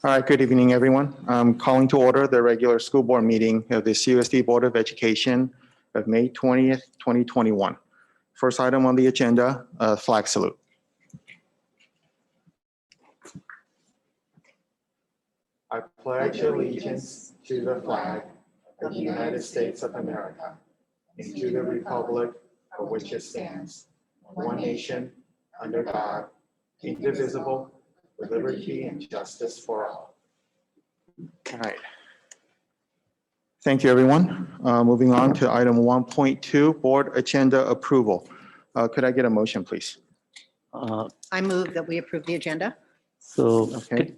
All right, good evening, everyone. I'm calling to order the regular school board meeting of the CUSD Board of Education of May 20th, 2021. First item on the agenda, flag salute. I pledge allegiance to the flag of the United States of America and to the republic for which it stands, one nation, under God, indivisible, with liberty and justice for all. All right. Thank you, everyone. Moving on to item 1.2, board agenda approval. Could I get a motion, please? I move that we approve the agenda. So, Okay.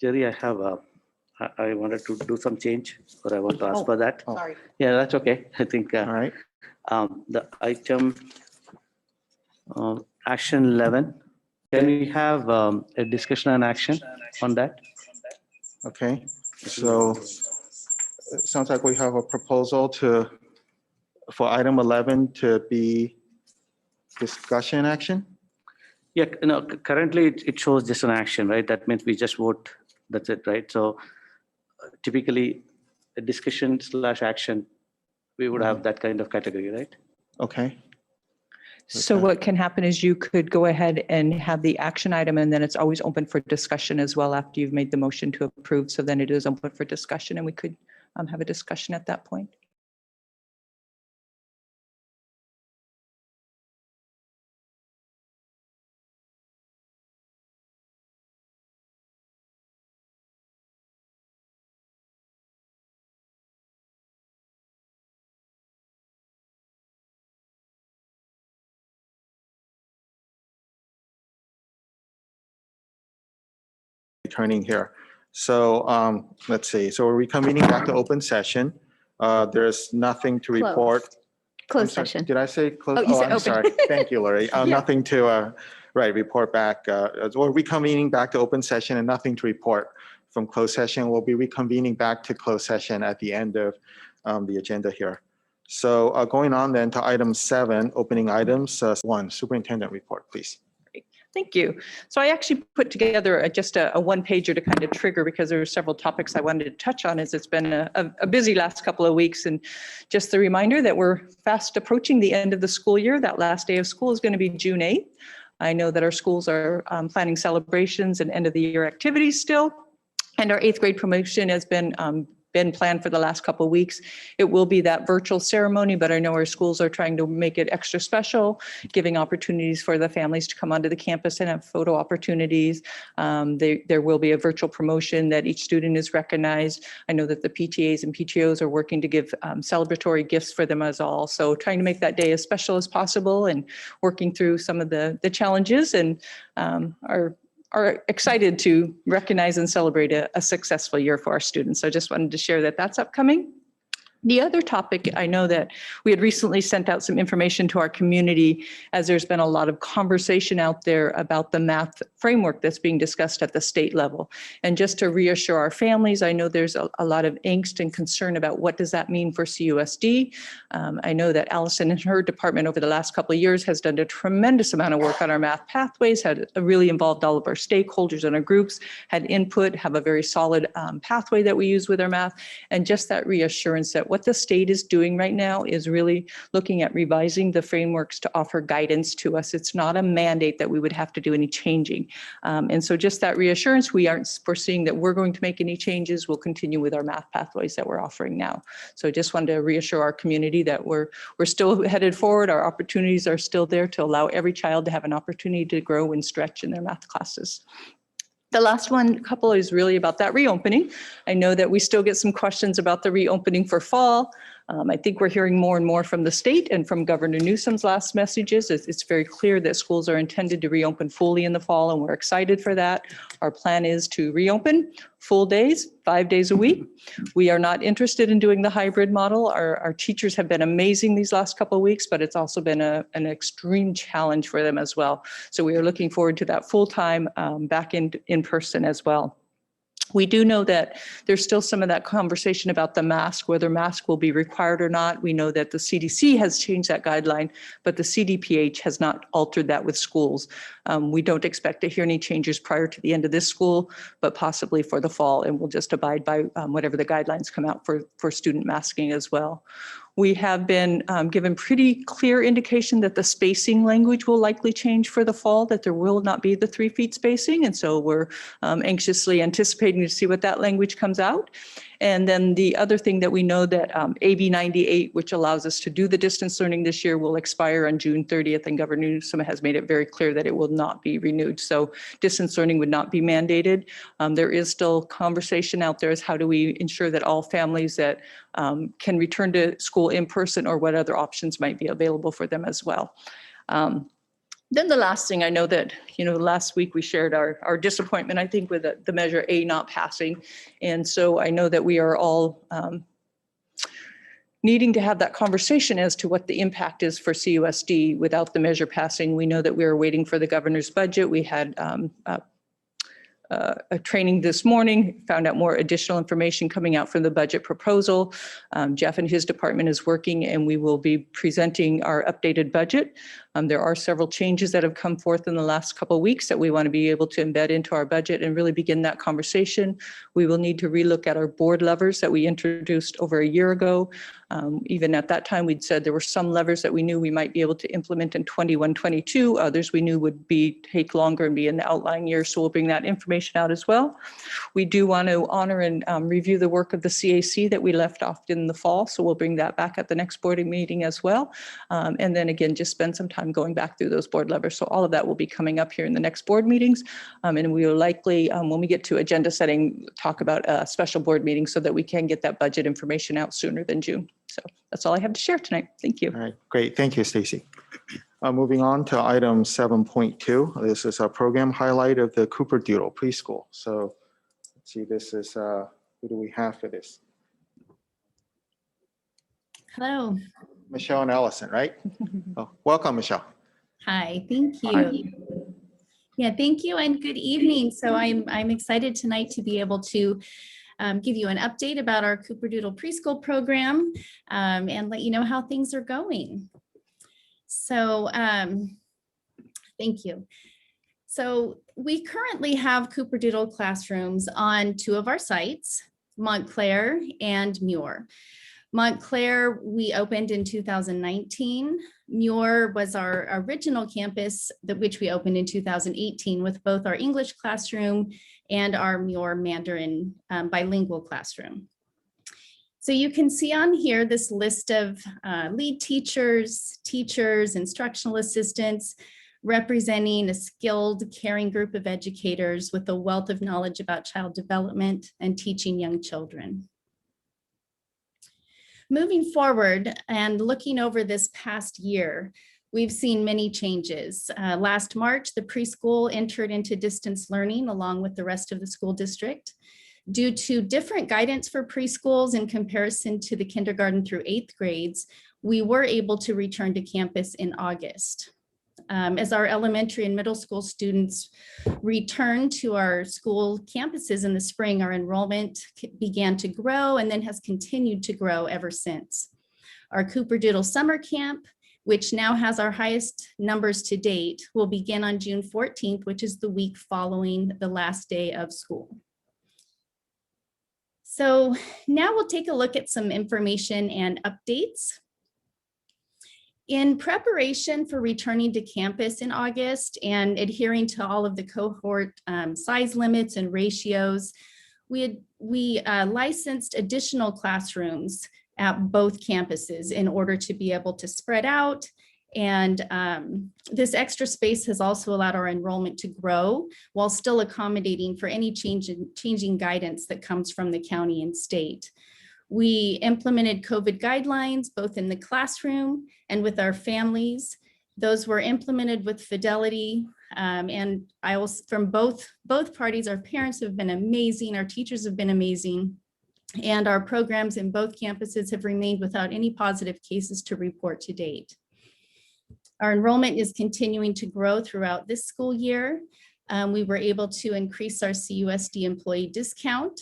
Jerry, I wanted to do some change, or I want to ask for that. Sorry. Yeah, that's okay. I think All right. the item action 11. Can we have a discussion and action on that? Okay. So it sounds like we have a proposal for item 11 to be discussion action. Yeah, no, currently it shows just an action, right? That means we just vote. That's it, right? So typically a discussion / action, we would have that kind of category, right? Okay. So Okay. what can happen is you could go ahead and have the action item, and then it's always open for discussion as well after you've made the motion to approve. So then it is open for discussion, and we could have a discussion at that point. Returning here. So let's see. So we're reconvening back to open session. There's nothing to report. I'm Closed sorry, session. Did I say close? Oh, you said I'm open. sorry. Thank you, Lori. Yeah. Nothing to report back. We're reconvening back to open session and nothing to report from closed session. We'll be reconvening back to closed session at the end of the agenda here. So going on then to item 7, opening items. 1, superintendent report, please. Thank you. So I actually put together just a one-pager to kind of trigger, because there are several topics I wanted to touch on, as it's been a busy last couple of weeks. And just the reminder that we're fast approaching the end of the school year. That last day of school is going to be June 8th. I know that our schools are planning celebrations and end of the year activities still. And our 8th grade promotion has been planned for the last couple of weeks. It will be that virtual ceremony, but I know our schools are trying to make it extra special, giving opportunities for the families to come onto the campus and have photo opportunities. There will be a virtual promotion that each student is recognized. I know that the PTAs and PTOs are working to give celebratory gifts for them as all. So trying to make that day as special as possible and working through some of the challenges, and are excited to recognize and celebrate a successful year for our students. So I just wanted to share that that's upcoming. The other topic, I know that we had recently sent out some information to our community, as there's been a lot of conversation out there about the math framework that's being discussed at the state level. And just to reassure our families, I know there's a lot of angst and concern about what does that mean for CUSD. I know that Allison and her department over the last couple of years has done a tremendous amount of work on our math pathways, had really involved all of our stakeholders and our groups, had input, have a very solid pathway that we use with our math. And just that reassurance that what the state is doing right now is really looking at revising the frameworks to offer guidance to us. It's not a mandate that we would have to do any changing. And so just that reassurance, we aren't foreseeing that we're going to make any changes. We'll continue with our math pathways that we're offering now. So just wanted to reassure our community that we're still headed forward. Our opportunities are still there to allow every child to have an opportunity to grow and stretch in their math classes. The last couple is really about that reopening. I know that we still get some questions about the reopening for fall. I think we're hearing more and more from the state and from Governor Newsom's last messages. It's very clear that schools are intended to reopen fully in the fall, and we're excited for that. Our plan is to reopen full days, 5 days a week. We are not interested in doing the hybrid model. Our teachers have been amazing these last couple of weeks, but it's also been an extreme challenge for them as well. So we are looking forward to that full time back in person as well. We do know that there's still some of that conversation about the mask, whether mask will be required or not. We know that the CDC has changed that guideline, but the CDPH has not altered that with schools. We don't expect to hear any changes prior to the end of this school, but possibly for the fall, and we'll just abide by whatever the guidelines come out for student masking as well. We have been given pretty clear indication that the spacing language will likely change for the fall, that there will not be the 3 feet spacing. And so we're anxiously anticipating to see what that language comes out. And then the other thing that we know that AB 98, which allows us to do the distance learning this year, will expire on June 30th. And Governor Newsom has made it very clear that it will not be renewed. So distance learning would not be mandated. There is still conversation out there as how do we ensure that all families that can return to school in person, or what other options might be available for them as well. Then the last thing, I know that, last week we shared our disappointment, I think, with the Measure A not passing. And so I know that we are all needing to have that conversation as to what the impact is for CUSD without the measure passing. We know that we are waiting for the governor's budget. We had a training this morning, found out more additional information coming out from the budget proposal. Jeff and his department is working, and we will be presenting our updated budget. There are several changes that have come forth in the last couple of weeks that we want to be able to embed into our budget and really begin that conversation. We will need to relook at our board levers that we introduced over a year ago. Even at that time, we'd said there were some levers that we knew we might be able to implement in 21, 22. Others we knew would take longer and be in the outlying years. So we'll bring that information out as well. We do want to honor and review the work of the CAC that we left off in the fall. So we'll bring that back at the next board meeting as well. And then again, just spend some time going back through those board levers. So all of that will be coming up here in the next board meetings. And we will likely, when we get to agenda setting, talk about a special board meeting so that we can get that budget information out sooner than June. So that's all I have to share tonight. Thank you. All right, great. Thank you, Stacy. Moving on to item 7.2. This is a program highlight of the Cooper Doodle preschool. So let's see, this is, who do we have for this? Hello. Michelle and Allison, right? Oh, welcome, Michelle. Hi, thank you. Hi. Yeah, thank you and good evening. So I'm excited tonight to be able to give you an update about our Cooper Doodle preschool program and let you know how things are going. So thank you. So we currently have Cooper Doodle classrooms on 2 of our sites, Montclair and Muir. Montclair, we opened in 2019. Muir was our original campus, which we opened in 2018 with both our English classroom and our Muir Mandarin bilingual classroom. So you can see on here this list of lead teachers, instructional assistants, representing a skilled, caring group of educators with a wealth of knowledge about child development and teaching young children. Moving forward and looking over this past year, we've seen many changes. Last March, the preschool entered into distance learning along with the rest of the school district. Due to different guidance for preschools in comparison to the kindergarten through 8th grades, we were able to return to campus in August. As our elementary and middle school students returned to our school campuses in the spring, our enrollment began to grow and then has continued to grow ever since. Our Cooper Doodle Summer Camp, which now has our highest numbers to date, will begin on June 14th, which is the week following the last day of school. So now we'll take a look at some information and updates. In preparation for returning to campus in August and adhering to all of the cohort size limits and ratios, we licensed additional classrooms at both campuses in order to be able to spread out. And this extra space has also allowed our enrollment to grow while still accommodating for any changing guidance that comes from the county and state. We implemented COVID guidelines, both in the classroom and with our families. Those were implemented with fidelity. And I also, from both parties, our parents have been amazing, our teachers have been amazing, and our programs in both campuses have remained without any positive cases to report to date. Our enrollment is continuing to grow throughout this school year. We were able to increase our CUSD employee discount.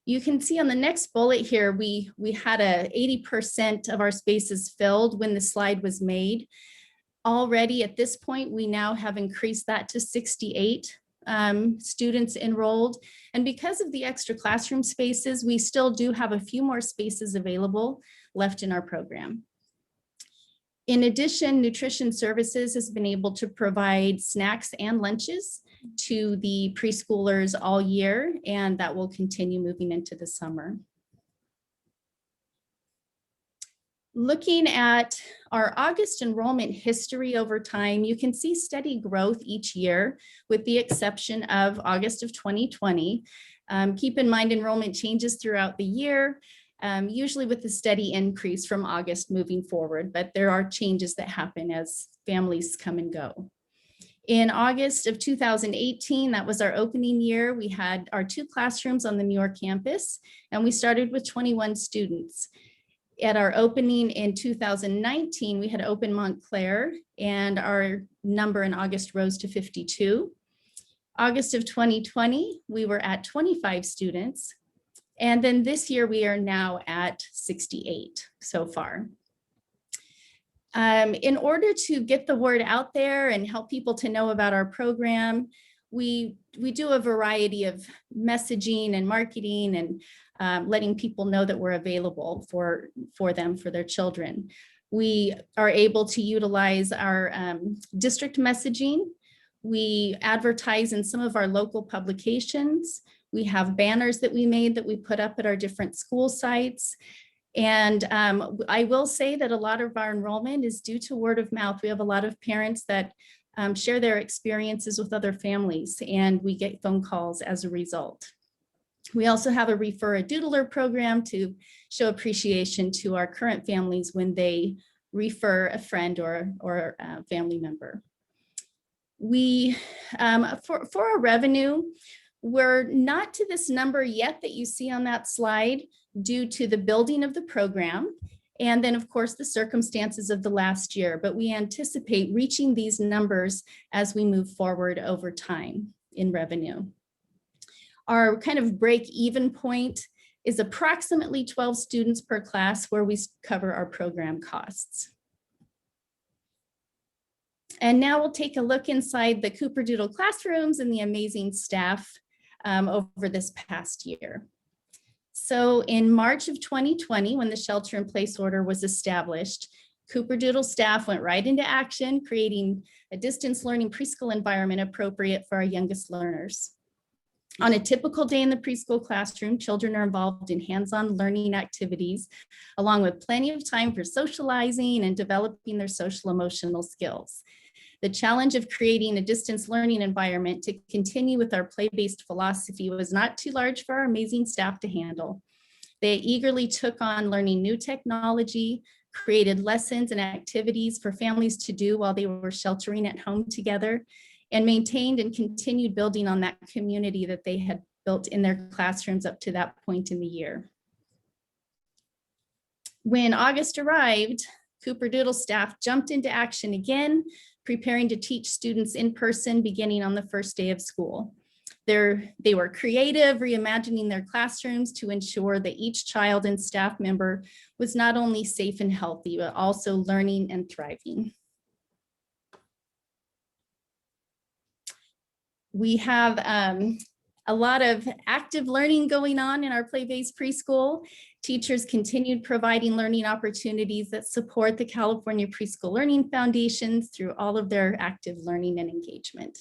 You can see on the next bullet here, we had 80% of our spaces filled when the slide was made. Already at this point, we now have increased that to 68 students enrolled. And because of the extra classroom spaces, we still do have a few more spaces available left in our program. In addition, Nutrition Services has been able to provide snacks and lunches to the preschoolers all year, and that will continue moving into the summer. Looking at our August enrollment history over time, you can see steady growth each year, with the exception of August of 2020. Keep in mind enrollment changes throughout the year, usually with a steady increase from August moving forward, but there are changes that happen as families come and go. In August of 2018, that was our opening year, we had our 2 classrooms on the New York campus, and we started with 21 students. At our opening in 2019, we had opened Montclair, and our number in August rose to 52. August of 2020, we were at 25 students. And then this year, we are now at 68 so far. In order to get the word out there and help people to know about our program, we do a variety of messaging and marketing and letting people know that we're available for them, for their children. We are able to utilize our district messaging. We advertise in some of our local publications. We have banners that we made that we put up at our different school sites. And I will say that a lot of our enrollment is due to word of mouth. We have a lot of parents that share their experiences with other families, and we get phone calls as a result. We also have a Refer a Doodler program to show appreciation to our current families when they refer a friend or a family member. We, for our revenue, we're not to this number yet that you see on that slide due to the building of the program, and then of course the circumstances of the last year, but we anticipate reaching these numbers as we move forward over time in revenue. Our kind of break-even point is approximately 12 students per class where we cover our program costs. And now we'll take a look inside the Cooper-Doodle classrooms and the amazing staff over this past year. So in March of 2020, when the shelter-in-place order was established, Cooper-Doodle staff went right into action, creating a distance learning preschool environment appropriate for our youngest learners. On a typical day in the preschool classroom, children are involved in hands-on learning activities, along with plenty of time for socializing and developing their social emotional skills. The challenge of creating a distance learning environment to continue with our play-based philosophy was not too large for our amazing staff to handle. They eagerly took on learning new technology, created lessons and activities for families to do while they were sheltering at home together, and maintained and continued building on that community that they had built in their classrooms up to that point in the year. When August arrived, Cooper-Doodle staff jumped into action again, preparing to teach students in person beginning on the first day of school. They were creative, reimagining their classrooms to ensure that each child and staff member was not only safe and healthy, but also learning and thriving. We have a lot of active learning going on in our play-based preschool. Teachers continued providing learning opportunities that support the California Preschool Learning Foundations through all of their active learning and engagement.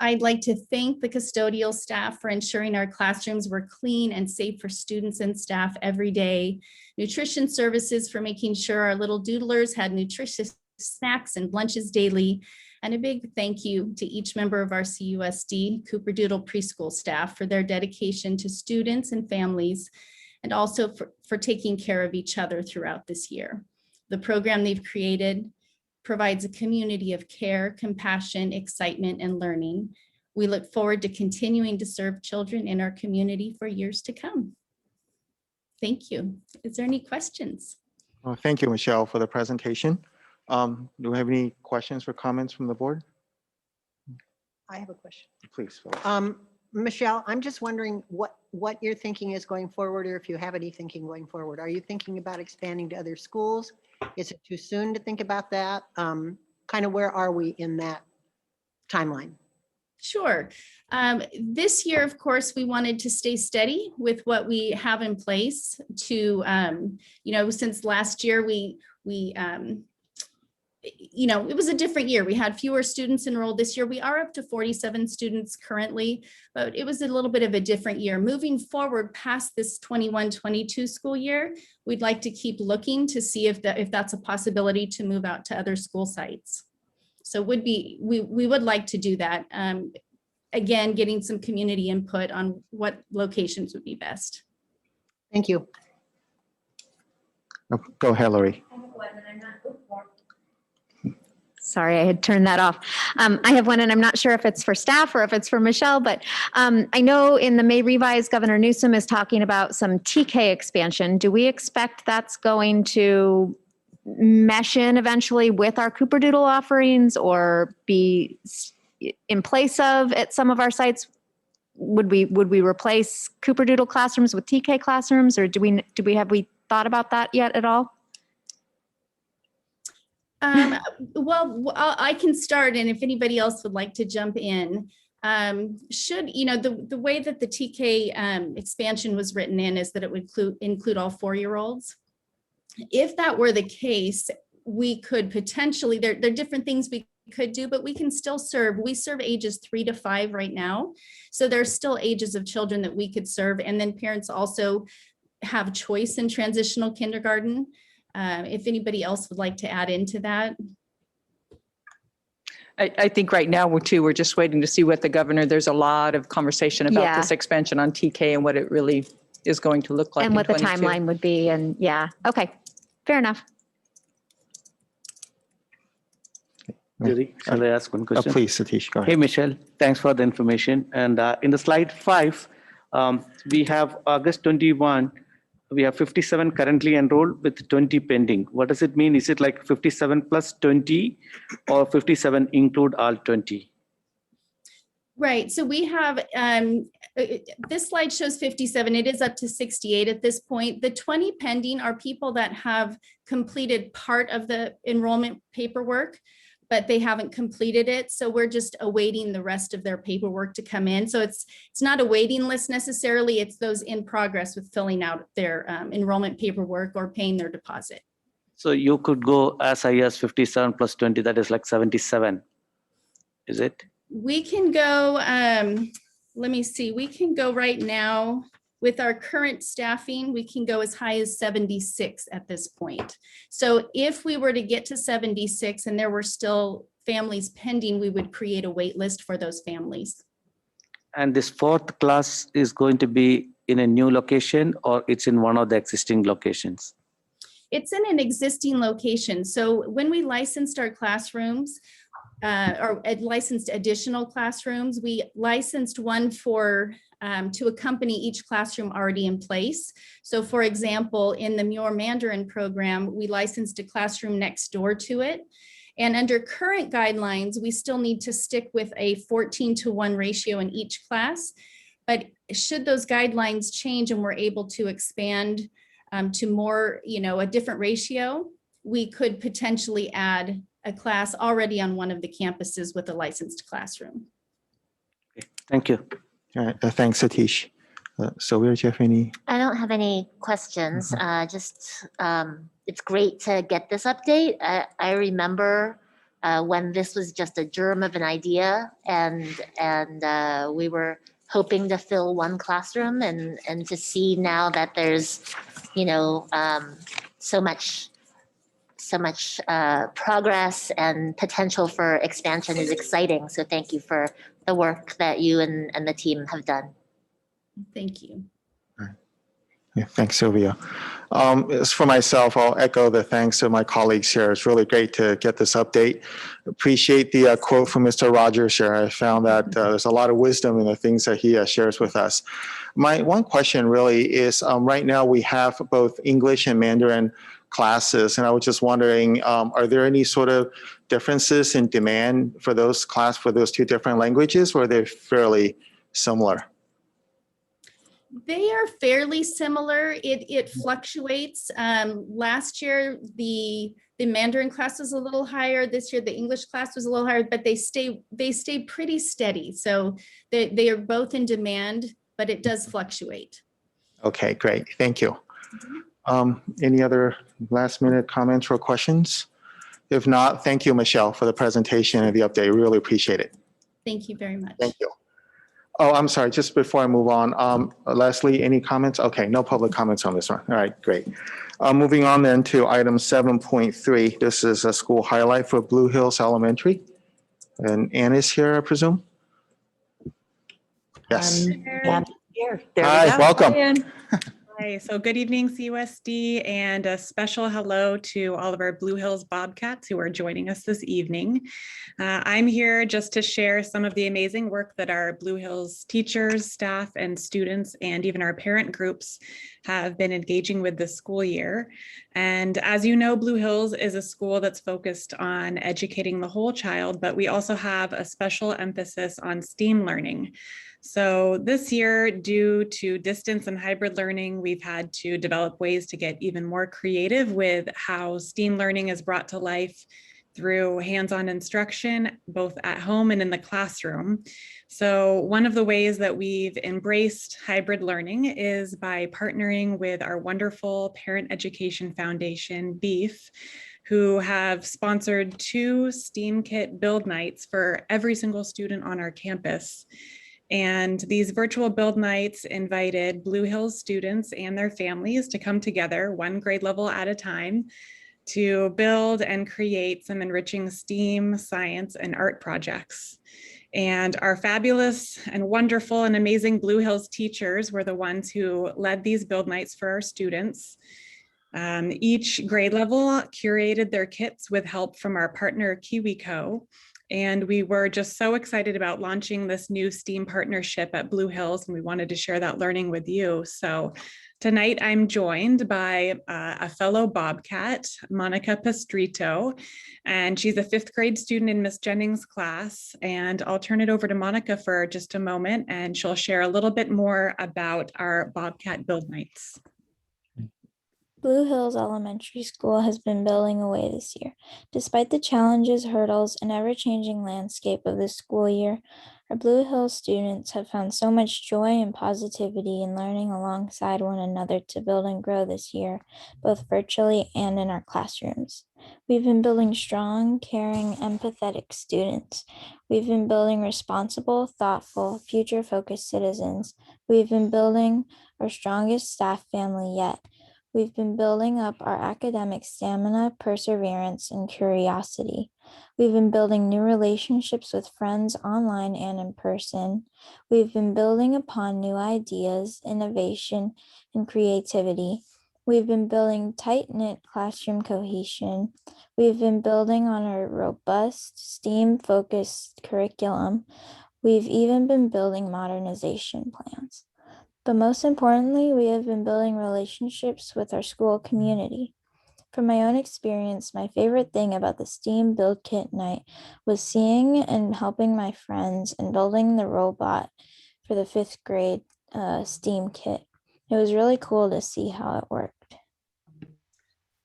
I'd like to thank the custodial staff for ensuring our classrooms were clean and safe for students and staff every day. Nutrition Services for making sure our little doodlers had nutritious snacks and lunches daily. And a big thank you to each member of our CUSD Cooper-Doodle preschool staff for their dedication to students and families, and also for taking care of each other throughout this year. The program they've created provides a community of care, compassion, excitement, and learning. We look forward to continuing to serve children in our community for years to come. Thank you. Is there any questions? Thank you, Michelle, for the presentation. Do we have any questions or comments from the board? I have a question. Please. Phyllis. Michelle, I'm just wondering what your thinking is going forward, or if you have any thinking going forward. Are you thinking about expanding to other schools? Is it too soon to think about that? Kind of where are we in that timeline? Sure. This year, of course, we wanted to stay steady with what we have in place to, since last year it was a different year. We had fewer students enrolled this year. We are up to 47 students currently, but it was a little bit of a different year. Moving forward past this 21-22 school year, we'd like to keep looking to see if that's a possibility to move out to other school sites. So we would like to do that. Again, getting some community input on what locations would be best. Thank you. Go, Hillary. Sorry, I had turned that off. I have one, and I'm not sure if it's for staff or if it's for Michelle, but I know in the May revise, Governor Newsom is talking about some TK expansion. Do we expect that's going to mesh in eventually with our Cooper-Doodle offerings or be in place of at some of our sites? Would we replace Cooper-Doodle classrooms with TK classrooms, or have we thought about that yet at all? Well, I can start, and if anybody else would like to jump in, the way that the TK expansion was written in is that it would include all 4-year-olds. If that were the case, we could potentially, there are different things we could do, but we can still we serve ages 3 to 5 right now. So there's still ages of children that we could serve. And then parents also have choice in transitional kindergarten. If anybody else would like to add into that. I think right now we're just waiting to see what the governor, there's a lot of conversation about Yeah. this expansion on TK and what it really is going to look like. And in what the 22. timeline would be, and yeah, okay, fair enough. Jerry, shall I ask one question? Please, Satish, go Hey, ahead. Michelle, thanks for the information. And in the slide 5, we have August 21, we have 57 currently enrolled with 20 pending. What does it mean? Is it like 57 plus 20 or 57 include all 20? Right, so we have, this slide shows 57, it is up to 68 at this point. The 20 pending are people that have completed part of the enrollment paperwork, but they haven't completed it. So we're just awaiting the rest of their paperwork to come in. So it's not a waiting list necessarily, it's those in progress with filling out their enrollment paperwork or paying their deposit. So you could go as high as 57 plus 20, that is like 77, is it? We can go, let me see, we can go right now with our current staffing, we can go as high as 76 at this point. So if we were to get to 76 and there were still families pending, we would create a wait list for those families. And this 4th class is going to be in a new location or it's in one of the existing locations? It's in an existing location. So when we licensed our classrooms, or licensed additional classrooms, we licensed one for to accompany each classroom already in place. So for example, in the Muir Mandarin program, we licensed a classroom next door to it. And under current guidelines, we still need to stick with a 14:1 ratio in each class. But should those guidelines change and we're able to expand to more, a different ratio, we could potentially add a class already on one of the campuses with a licensed classroom. Okay, thank you. All right, thanks, Satish. Sylvia, do you have any? I don't have any questions. It's great to get this update. I remember when this was just a germ of an idea, and we were hoping to fill one classroom, and to see now that there's, so much progress and potential for expansion is exciting. So thank you for the work that you and the team have done. Thank you. Yeah, thanks, Sylvia. As for myself, I'll echo the thanks of my colleagues here. It's really great to get this update. Appreciate the quote from Mr. Rogers here. I found that there's a lot of wisdom in the things that he shares with us. My one question really is, right now we have both English and Mandarin classes. And I was just wondering, are there any sort of differences in demand for those two different languages, or are they fairly similar? They are fairly similar. It fluctuates. Last year, the Mandarin class was a little higher. This year, the English class was a little higher, but they stay pretty steady. So they are both in demand, but it does fluctuate. Okay, great. Thank you. Any other last minute comments or questions? If not, thank you, Michelle, for the presentation and the update. Really appreciate it. Thank you very much. Thank you. Oh, I'm sorry. Just before I move on, Leslie, any comments? Okay, no public comments on this one. All right, great. Moving on then to item 7.3. This is a school highlight for Blue Hills Elementary. And Ann is here, I presume? Yes. Here. There we Hi, go. welcome. Hi, Ann. Hi, so good evening, CUSD, and a special hello to all of our Blue Hills Bobcats who are joining us this evening. I'm here just to share some of the amazing work that our Blue Hills teachers, staff, and students, and even our parent groups have been engaging with this school year. And as you know, Blue Hills is a school that's focused on educating the whole child, but we also have a special emphasis on STEAM learning. So this year, due to distance and hybrid learning, we've had to develop ways to get even more creative with how STEAM learning is brought to life through hands-on instruction, both at home and in the classroom. So one of the ways that we've embraced hybrid learning is by partnering with our wonderful Parent Education Foundation, BEEF, who have sponsored 2 STEAM kit build nights for every single student on our campus. And these virtual build nights invited Blue Hills students and their families to come together 1 grade level at a time to build and create some enriching STEAM, science, and art projects. And our fabulous and wonderful and amazing Blue Hills teachers were the ones who led these build nights for our students. Each grade level curated their kits with help from our partner KiwiCo. And we were just so excited about launching this new STEAM partnership at Blue Hills, and we wanted to share that learning with you. So tonight I'm joined by a fellow Bobcat, Monica Pastrito, and she's a 5th grade student in Miss Jennings' class. And I'll turn it over to Monica for just a moment, and she'll share a little bit more about our Bobcat build nights. Blue Hills Elementary School has been building away this year. Despite the challenges, hurdles, and ever-changing landscape of this school year, our Blue Hills students have found so much joy and positivity in learning alongside one another to build and grow this year, both virtually and in our classrooms. We've been building strong, caring, empathetic students. We've been building responsible, thoughtful, future-focused citizens. We've been building our strongest staff family yet. We've been building up our academic stamina, perseverance, and curiosity. We've been building new relationships with friends online and in person. We've been building upon new ideas, innovation, and creativity. We've been building tight-knit classroom cohesion. We've been building on our robust, STEAM-focused curriculum. We've even been building modernization plans. But most importantly, we have been building relationships with our school community. From my own experience, my favorite thing about the STEAM Build Kit night was seeing and helping my friends and building the robot for the 5th grade STEAM kit. It was really cool to see how it worked.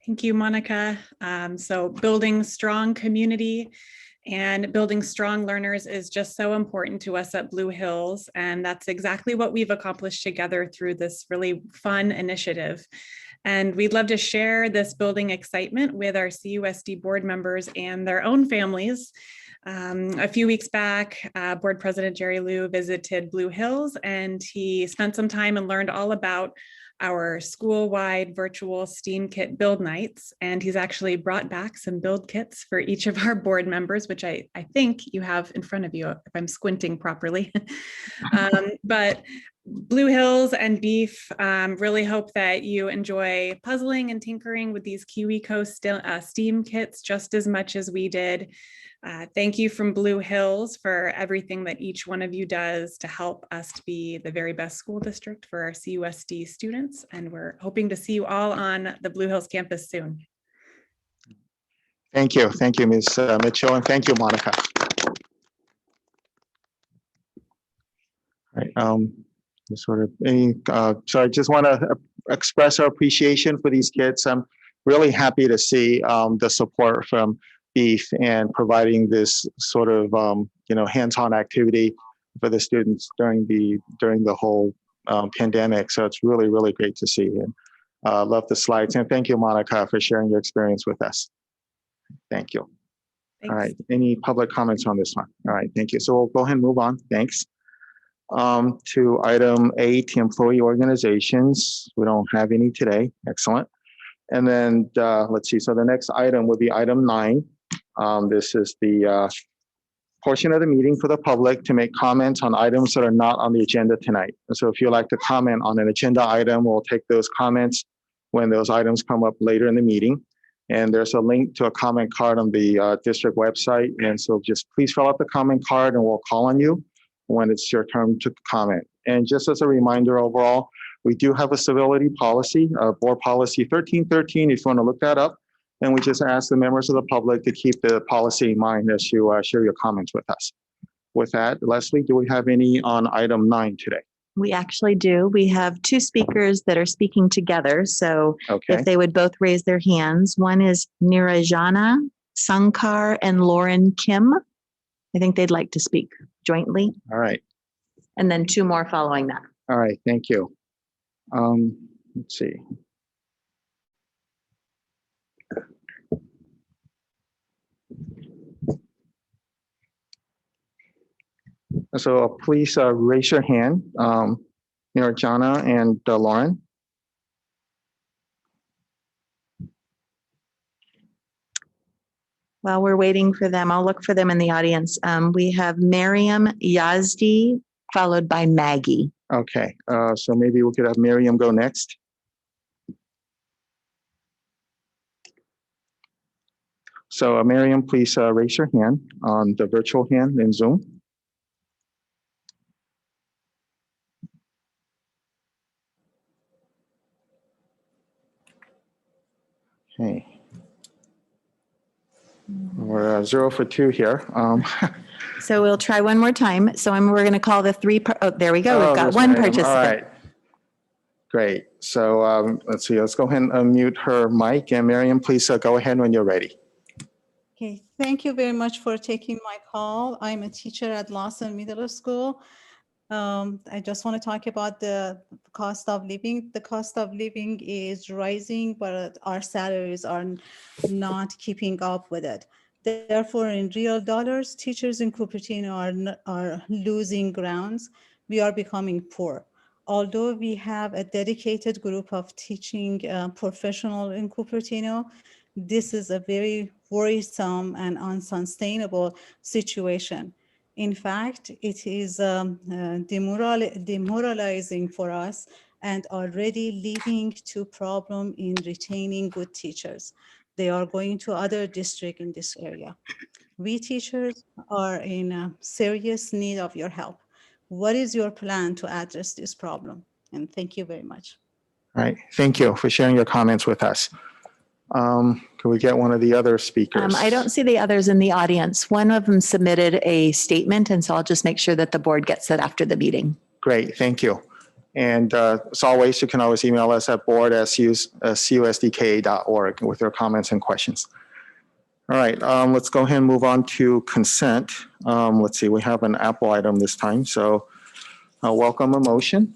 Thank you, Monica. So building strong community and building strong learners is just so important to us at Blue Hills. And that's exactly what we've accomplished together through this really fun initiative. And we'd love to share this building excitement with our CUSD board members and their own families. A few weeks back, Board President Jerry Liu visited Blue Hills, and he spent some time and learned all about our school-wide virtual STEAM kit build nights. And he's actually brought back some build kits for each of our board members, which I think you have in front of you if I'm squinting properly. But Blue Hills and BEEF really hope that you enjoy puzzling and tinkering with these KiwiCo STEAM kits just as much as we did. Thank you from Blue Hills for everything that each one of you does to help us to be the very best school district for our CUSD students. And we're hoping to see you all on the Blue Hills campus soon. Thank you. Thank you, Ms. Mitchell, and thank you, Monica. All right, so I just want to express our appreciation for these kids. I'm really happy to see the support from Beef and providing this sort of hands-on activity for the students during the whole pandemic. So it's really, really great to see. And love the slides. And thank you, Monica, for sharing your experience with us. Thank you. Thanks. All right. Any public comments on this one? All right. Thank you. So we'll go ahead and move on. Thanks. To item 8, employee organizations. We don't have any today. Excellent. And then let's see. So the next item would be item 9. This is the portion of the meeting for the public to make comments on items that are not on the agenda tonight. And so if you'd like to comment on an agenda item, we'll take those comments when those items come up later in the meeting. And there's a link to a comment card on the district website. And so just please fill out the comment card and we'll call on you when it's your turn to comment. And just as a reminder overall, we do have a civility policy, board policy 1313, if you want to look that up. And we just ask the members of the public to keep the policy in mind as you share your comments with us. With that, Leslie, do we have any on item 9 today? We actually do. We have 2 speakers that are speaking together. So Okay. if they would both raise their hands. One is Nirajana Sankar and Lauren Kim. I think they'd like to speak jointly. All right. And then 2 more following that. All right. Thank you. Let's see. So please raise your hand, Nirajana and Lauren. While we're waiting for them, I'll look for them in the audience. We have Miriam Yazdi, followed by Maggie. Okay, so maybe we could have Miriam go next. So Miriam, please raise your hand on the virtual hand in Zoom. Okay. We're 0 for 2 here. So we'll try one more time. So we're going to call the 3. Oh, there we go. We've got there's one Miriam. participant. All right. Great. So let's see. Let's go ahead and unmute her mic. And Miriam, please go ahead when you're ready. Okay, thank you very much for taking my call. I'm a teacher at Lawson Middle School. I just want to talk about the cost of living. The cost of living is rising, but our salaries are not keeping up with it. Therefore, in real dollars, teachers in Cupertino are losing grounds. We are becoming poor. Although we have a dedicated group of teaching professionals in Cupertino, this is a very worrisome and unsustainable situation. In fact, it is demoralizing for us and already leading to problem in retaining good teachers. They are going to other districts in this area. We teachers are in serious need of your help. What is your plan to address this problem? And thank you very much. All right. Thank you for sharing your comments with us. Can we get one of the other speakers? I don't see the others in the audience. One of them submitted a statement, and so I'll just make sure that the board gets it after the meeting. Great, thank you. And as always, you can always email us at board@cusdka.org with your comments and questions. All right, let's go ahead and move on to consent. Let's see, we have an Apple item this time, so I'll welcome a motion.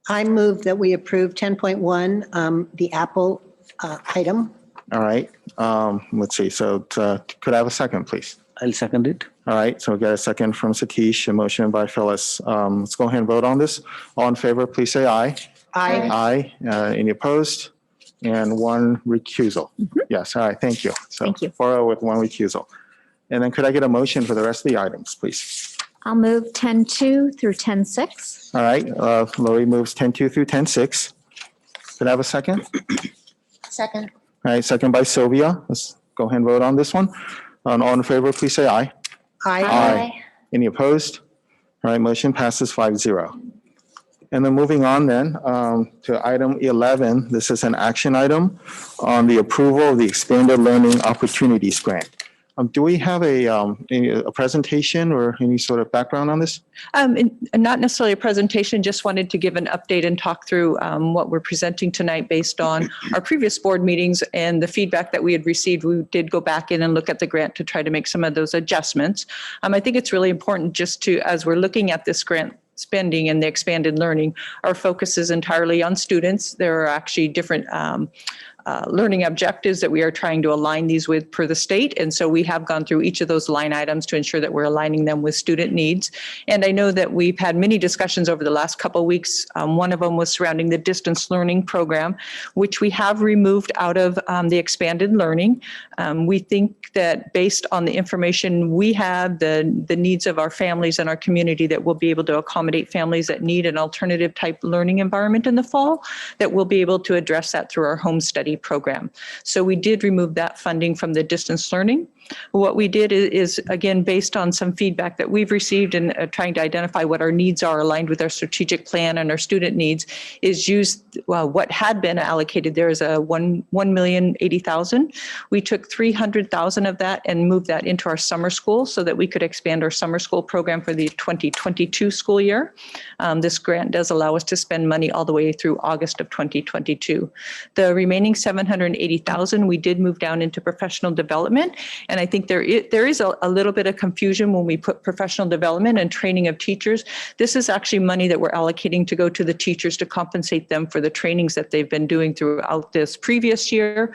I move that we approve 10.1, the Apple item. All right, let's see, so could I have a second, please? I'll second it. All right, so we got a second from Satish, a motion by Phyllis. Let's go ahead and vote on this. All in favor, please say aye. Aye. Aye. Any opposed? And 1 recusal. Yes, all right, thank you. So Thank you. 4 with 1 recusal. And then could I get a motion for the rest of the items, please? I'll move 10.2 through 10.6. All right, Lori moves 10.2 through 10.6. Could I have a second? Second. All right, second by Sylvia. go ahead and vote on this one. All in favor, please say aye. Aye. Any opposed? All right, motion passes 5-0. And then moving on then to item 11, this is an action item on the approval of the Expanded Learning Opportunities Grant. Do we have a presentation or any sort of background on this? Not necessarily a presentation, just wanted to give an update and talk through what we're presenting tonight based on our previous board meetings and the feedback that we had received. We did go back in and look at the grant to try to make some of those adjustments. I think it's really important just to, as we're looking at this grant spending and the expanded learning, our focus is entirely on students. There are actually different learning objectives that we are trying to align these with per the state. And so we have gone through each of those line items to ensure that we're aligning them with student needs. And I know that we've had many discussions over the last couple of weeks. One of them was surrounding the distance learning program, which we have removed out of the expanded learning. We think that based on the information we have, the needs of our families and our community, that we'll be able to accommodate families that need an alternative type learning environment in the fall, that we'll be able to address that through our home study program. So we did remove that funding from the distance learning. What we did is, again, based on some feedback that we've received and trying to identify what our needs are aligned with our strategic plan and our student needs, is use what had been allocated. There is a $1,080,000. We took $300,000 of that and moved that into our summer school so that we could expand our summer school program for the 2022 school year. This grant does allow us to spend money all the way through August of 2022. The remaining $780,000 we did move down into professional development. And I think there is a little bit of confusion when we put professional development and training of teachers. This is actually money that we're allocating to go to the teachers to compensate them for the trainings that they've been doing throughout this previous year.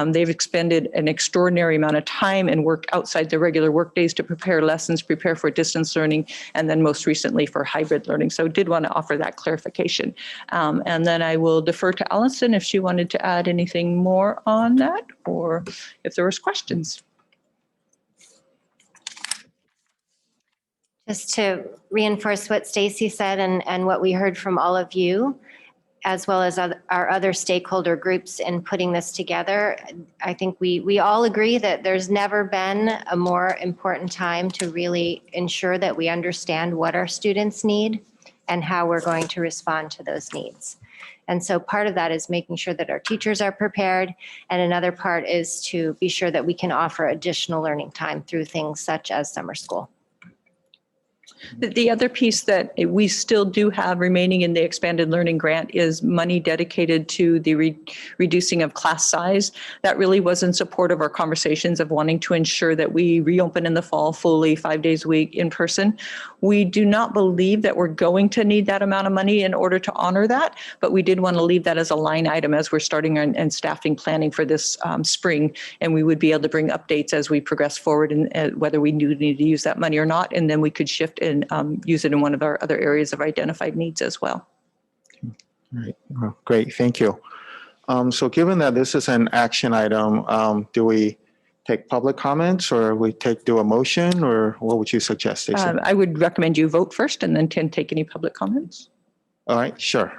They've expended an extraordinary amount of time and work outside their regular work days to prepare lessons, prepare for distance learning, and then most recently for hybrid learning. So I did want to offer that clarification. And then I will defer to Allison if she wanted to add anything more on that, or if there was questions. Just to reinforce what Stacy said and what we heard from all of you, as well as our other stakeholder groups in putting this together, I think we all agree that there's never been a more important time to really ensure that we understand what our students need and how we're going to respond to those needs. And so part of that is making sure that our teachers are prepared, and another part is to be sure that we can offer additional learning time through things such as summer school. The other piece that we still do have remaining in the expanded learning grant is money dedicated to the reducing of class size. That really was in support of our conversations of wanting to ensure that we reopen in the fall fully 5 days a week in person. We do not believe that we're going to need that amount of money in order to honor that, but we did want to leave that as a line item as we're starting and staffing planning for this spring. And we would be able to bring updates as we progress forward and whether we do need to use that money or not. And then we could shift and use it in one of our other areas of identified needs as well. All right. Well, great. Thank you. So given that this is an action item, do we take public comments or we do a motion, or what would you suggest, Stacey? I would recommend you vote first and then take any public comments. All right, sure.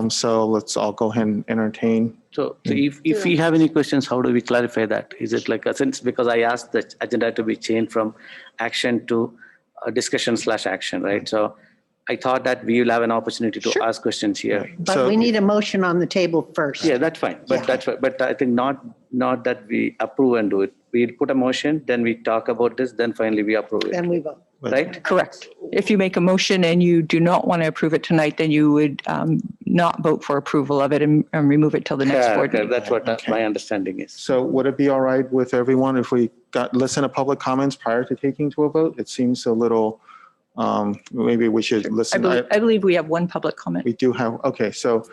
So let's all go ahead and entertain. So if we have any questions, how do we clarify that? Is it like a sense, because I asked the agenda to be changed from action to discussion/action, right? So I thought that we will have an opportunity to ask questions here. But we need a motion on the table first. Yeah, that's fine. But that's fine. But I think not that we approve and do it. We put a motion, then we talk about this, then finally we approve it. Then we vote. Right? Correct. If you make a motion and you do not want to approve it tonight, then you would not vote for approval of it and remove it till the next board meeting. That's what my understanding is. So would it be all right with everyone if we listen to public comments prior to taking to a vote? It seems a little, maybe we should listen. I believe we have one public comment. We do have, okay, so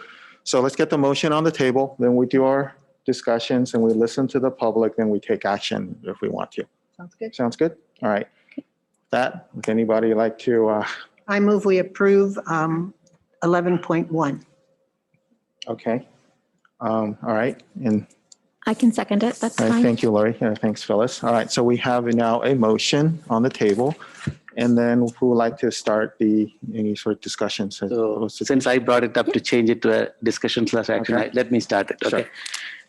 let's get the motion on the table, then we do our discussions and we listen to the public, then we take action if we want to. Sounds good. Sounds good? All right. That, would anybody like to? I move we approve 11.1. Okay. All right. And I can second it. That's all right, fine. thank you, Lori. Thanks, Phyllis. All right. So we have now a motion on the table. And then who would like to start any sort of discussions? So since I brought it up to change it to a discussion/action, Okay. let me start it. Okay. Sure.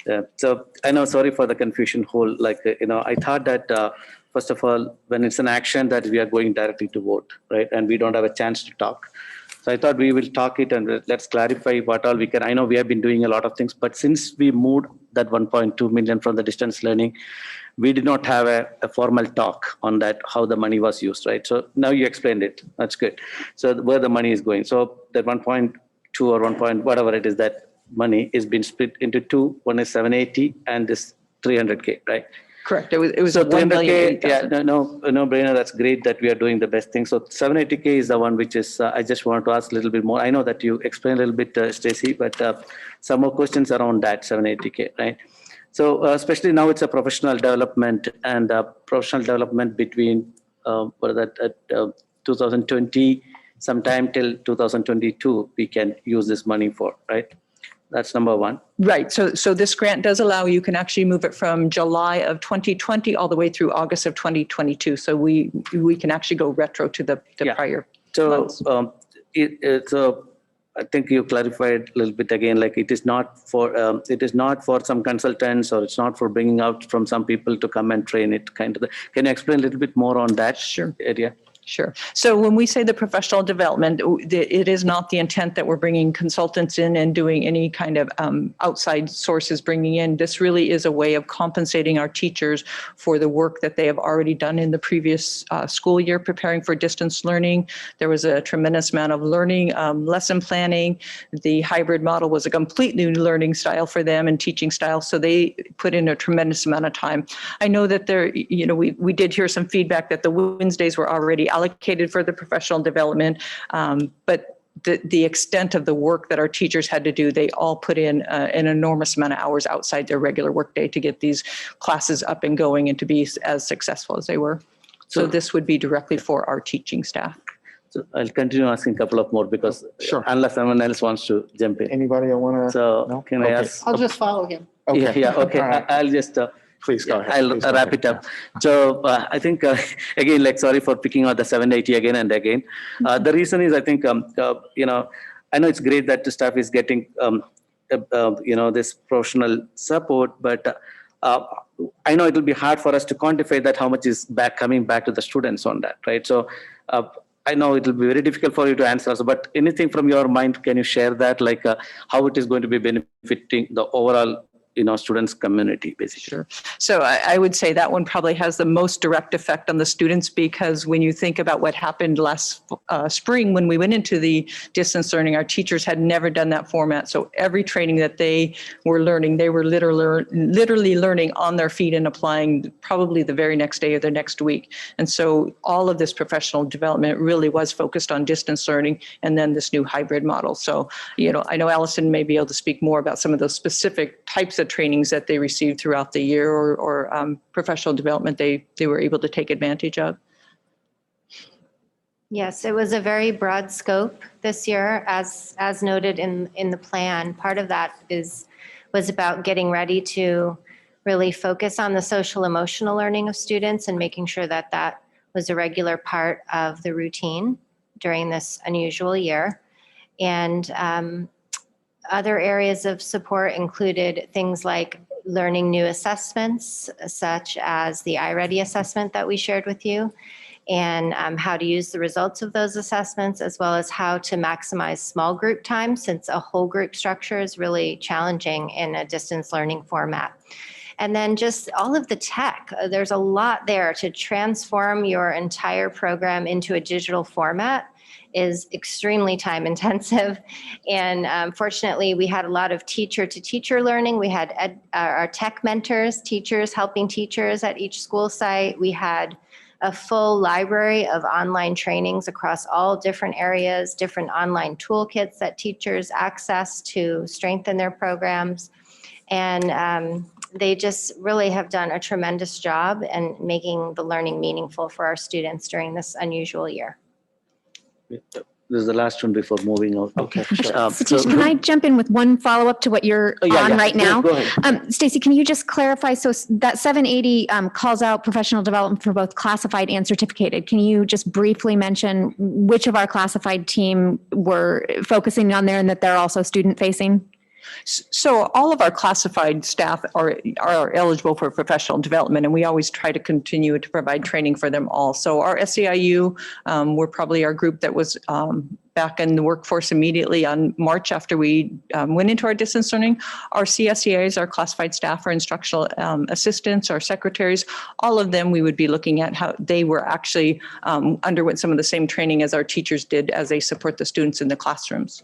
Yeah. So I know, sorry for the confusion whole, like, I thought that, first of all, when it's an action that we are going directly to vote, right? And we don't have a chance to talk. So I thought we will talk it and let's clarify what all we can. I know we have been doing a lot of things, but since we moved that 1.2 million from the distance learning, we did not have a formal talk on that, how the money was used, right? So now you explained it. That's good. So where the money is going. So that 1.2 or 1 point, whatever it is, that money is being split into two. One is 780 and this 300K, right? Correct. It was So 1,080,000. 300K, yeah, no brainer. That's great that we are doing the best thing. So 780K is the one which is, I just wanted to ask a little bit more. I know that you explained a little bit, Stacy, but some more questions around that 780K, right? So especially now it's a professional development and professional development between 2020, sometime till 2022, we can use this money for, right? That's number one. Right. So this grant does allow, you can actually move it from July of 2020 all the way through August of 2022. So we can actually go retro to the prior So months. I think you clarified a little bit again, like it is not for some consultants, or it's not for bringing out from some people to come and train it, kind of. Can you explain a little bit more on that area? Sure. So when we say the professional development, it is not the intent that we're bringing consultants in and doing any kind of outside sources bringing in. This really is a way of compensating our teachers for the work that they have already done in the previous school year, preparing for distance learning. There was a tremendous amount of learning, lesson planning. The hybrid model was a complete new learning style for them and teaching style. So they put in a tremendous amount of time. I know that we did hear some feedback that the Wednesdays were already allocated for the professional development, but the extent of the work that our teachers had to do, they all put in an enormous amount of hours outside their regular workday to get these classes up and going and to be as successful as they were. So this would be directly for our teaching staff. So I'll continue asking a couple of more because unless someone else wants to jump in. Anybody want to? So No? can I Okay. ask? I'll just follow him. Yeah, okay. All right. I'll just, Please go ahead. I'll Please go wrap ahead. it up. So I think, again, like, sorry for picking out the 780 again and again. The reason is, I think, I know it's great that the staff is getting, this professional support, but I know it'll be hard for us to quantify that, how much is coming back to the students on that, right? So I know it'll be very difficult for you to answer, but anything from your mind, can you share that, like how it is going to be benefiting the overall students community, basically? Sure. So I would say that one probably has the most direct effect on the students, because when you think about what happened last spring when we went into the distance learning, our teachers had never done that format. So every training that they were learning, they were literally learning on their feet and applying probably the very next day or the next week. And so all of this professional development really was focused on distance learning and then this new hybrid model. So, I know Allison may be able to speak more about some of those specific types of trainings that they received throughout the year or professional development they were able to take advantage of. Yes, it was a very broad scope this year, as noted in the plan. Part of that was about getting ready to really focus on the social emotional learning of students and making sure that that was a regular part of the routine during this unusual year. And other areas of support included things like learning new assessments, such as the iReady assessment that we shared with you, and how to use the results of those assessments, as well as how to maximize small group time, since a whole group structure is really challenging in a distance learning format. And then just all of the tech. There's a lot there to transform your entire program into a digital format is extremely time intensive. And fortunately, we had a lot of teacher to teacher learning. We had our tech mentors, teachers helping teachers at each school site. We had a full library of online trainings across all different areas, different online toolkits that teachers access to strengthen their programs. And they just really have done a tremendous job in making the learning meaningful for our students during this unusual year. This is the last one before moving on. Okay. Satish, can I jump in with one follow-up to what you're on right now? Go ahead. Stacy, can you just clarify? So that 780 calls out professional development for both classified and certificated. Can you just briefly mention which of our classified team we're focusing on there and that they're also student-facing? So all of our classified staff are eligible for professional development, and we always try to continue to provide training for them all. So our SEIU, we're probably our group that was back in the workforce immediately on March after we went into our distance learning. Our CSEAs, our classified staff, our instructional assistants, our secretaries, all of them we would be looking at how they were actually underwent some of the same training as our teachers did as they support the students in the classrooms.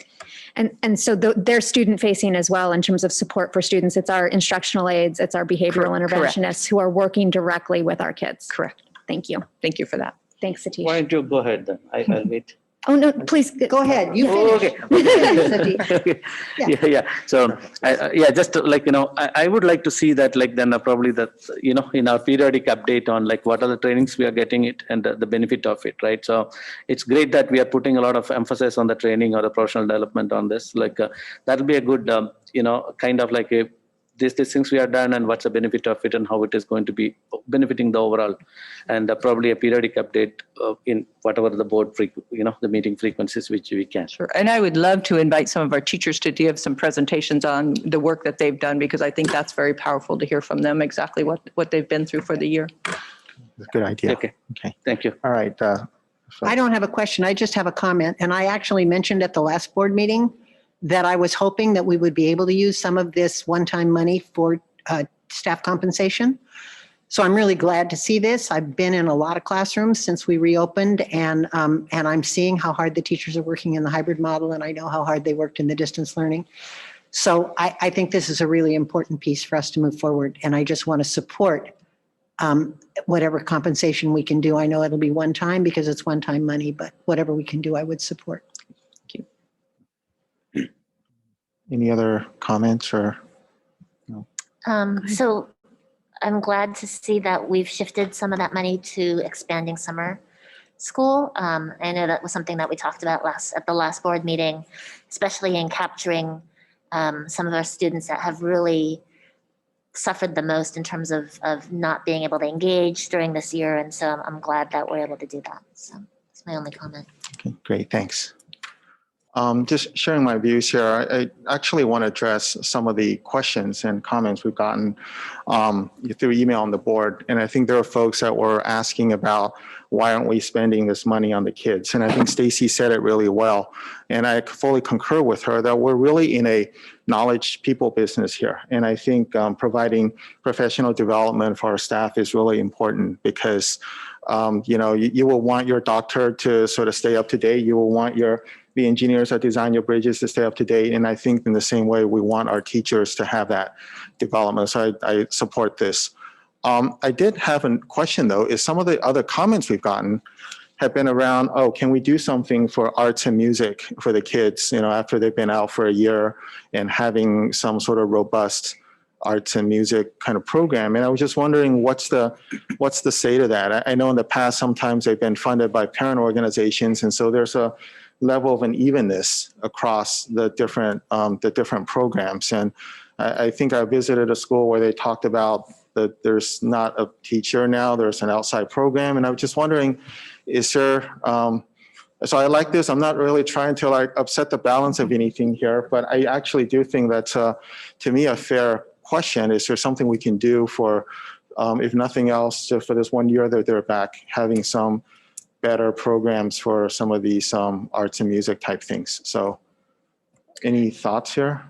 And so they're student facing as well in terms of support for students. It's our instructional aides, it's our behavioral Correct. interventionists who are working directly with our kids. Correct. Thank you. Thank you for that. Thanks, Satish. Why don't you go ahead then? I'll wait. Oh, no, please. Go ahead. You Oh, finish. okay. You finish, Satish. Okay. Yeah. Yeah. So, yeah, just like, I would like to see that, like, then probably that, in our periodic update on like what are the trainings we are getting it and the benefit of it, right? So it's great that we are putting a lot of emphasis on the training or the professional development on this. Like that'll be a good, kind of like these things we have done and what's the benefit of it and how it is going to be benefiting the overall, and probably a periodic update in whatever the board, the meeting frequencies which we can. Sure. And I would love to invite some of our teachers to give some presentations on the work that they've done, because I think that's very powerful to hear from them exactly what they've been through for the year. That's a good idea. Okay. Okay. Thank you. All right. I don't have a question. I just have a comment. And I actually mentioned at the last board meeting that I was hoping that we would be able to use some of this one-time money for staff compensation. So I'm really glad to see this. I've been in a lot of classrooms since we reopened, and I'm seeing how hard the teachers are working in the hybrid model, and I know how hard they worked in the distance learning. So I think this is a really important piece for us to move forward, and I just want to support whatever compensation we can do. I know it'll be one time because it's one-time money, but whatever we can do, I would support. Any other comments or? So I'm glad to see that we've shifted some of that money to expanding summer school. I know that was something that we talked about at the last board meeting, especially in capturing some of our students that have really suffered the most in terms of not being able to engage during this year. And so I'm glad that we're able to do that. So that's my only comment. Okay, great, thanks. Just sharing my views here, I actually want to address some of the questions and comments we've gotten through email on the board. And I think there are folks that were asking about why aren't we spending this money on the kids? And I think Stacy said it really well. And I fully concur with her that we're really in a knowledge people business here. And I think providing professional development for our staff is really important because, you will want your doctor to sort of stay up to date. You will want the engineers that design your bridges to stay up to date. And I think in the same way, we want our teachers to have that development. So I support this. I did have a question though, is some of the other comments we've gotten have been around, can we do something for arts and music for the kids, after they've been out for a year and having some sort of robust arts and music kind of program. And I was just wondering what's the say to that? I know in the past, sometimes they've been funded by parent organizations. And so there's a level of unevenness across the different programs. And I think I visited a school where they talked about that there's not a teacher now, there's an outside program. And I was just wondering, is there, so I like this. I'm not really trying to upset the balance of anything here, but I actually do think that's to me a fair question. Is there something we can do for, if nothing else, just for this 1 year that they're back, having some better programs for some of these arts and music type things? So any thoughts here?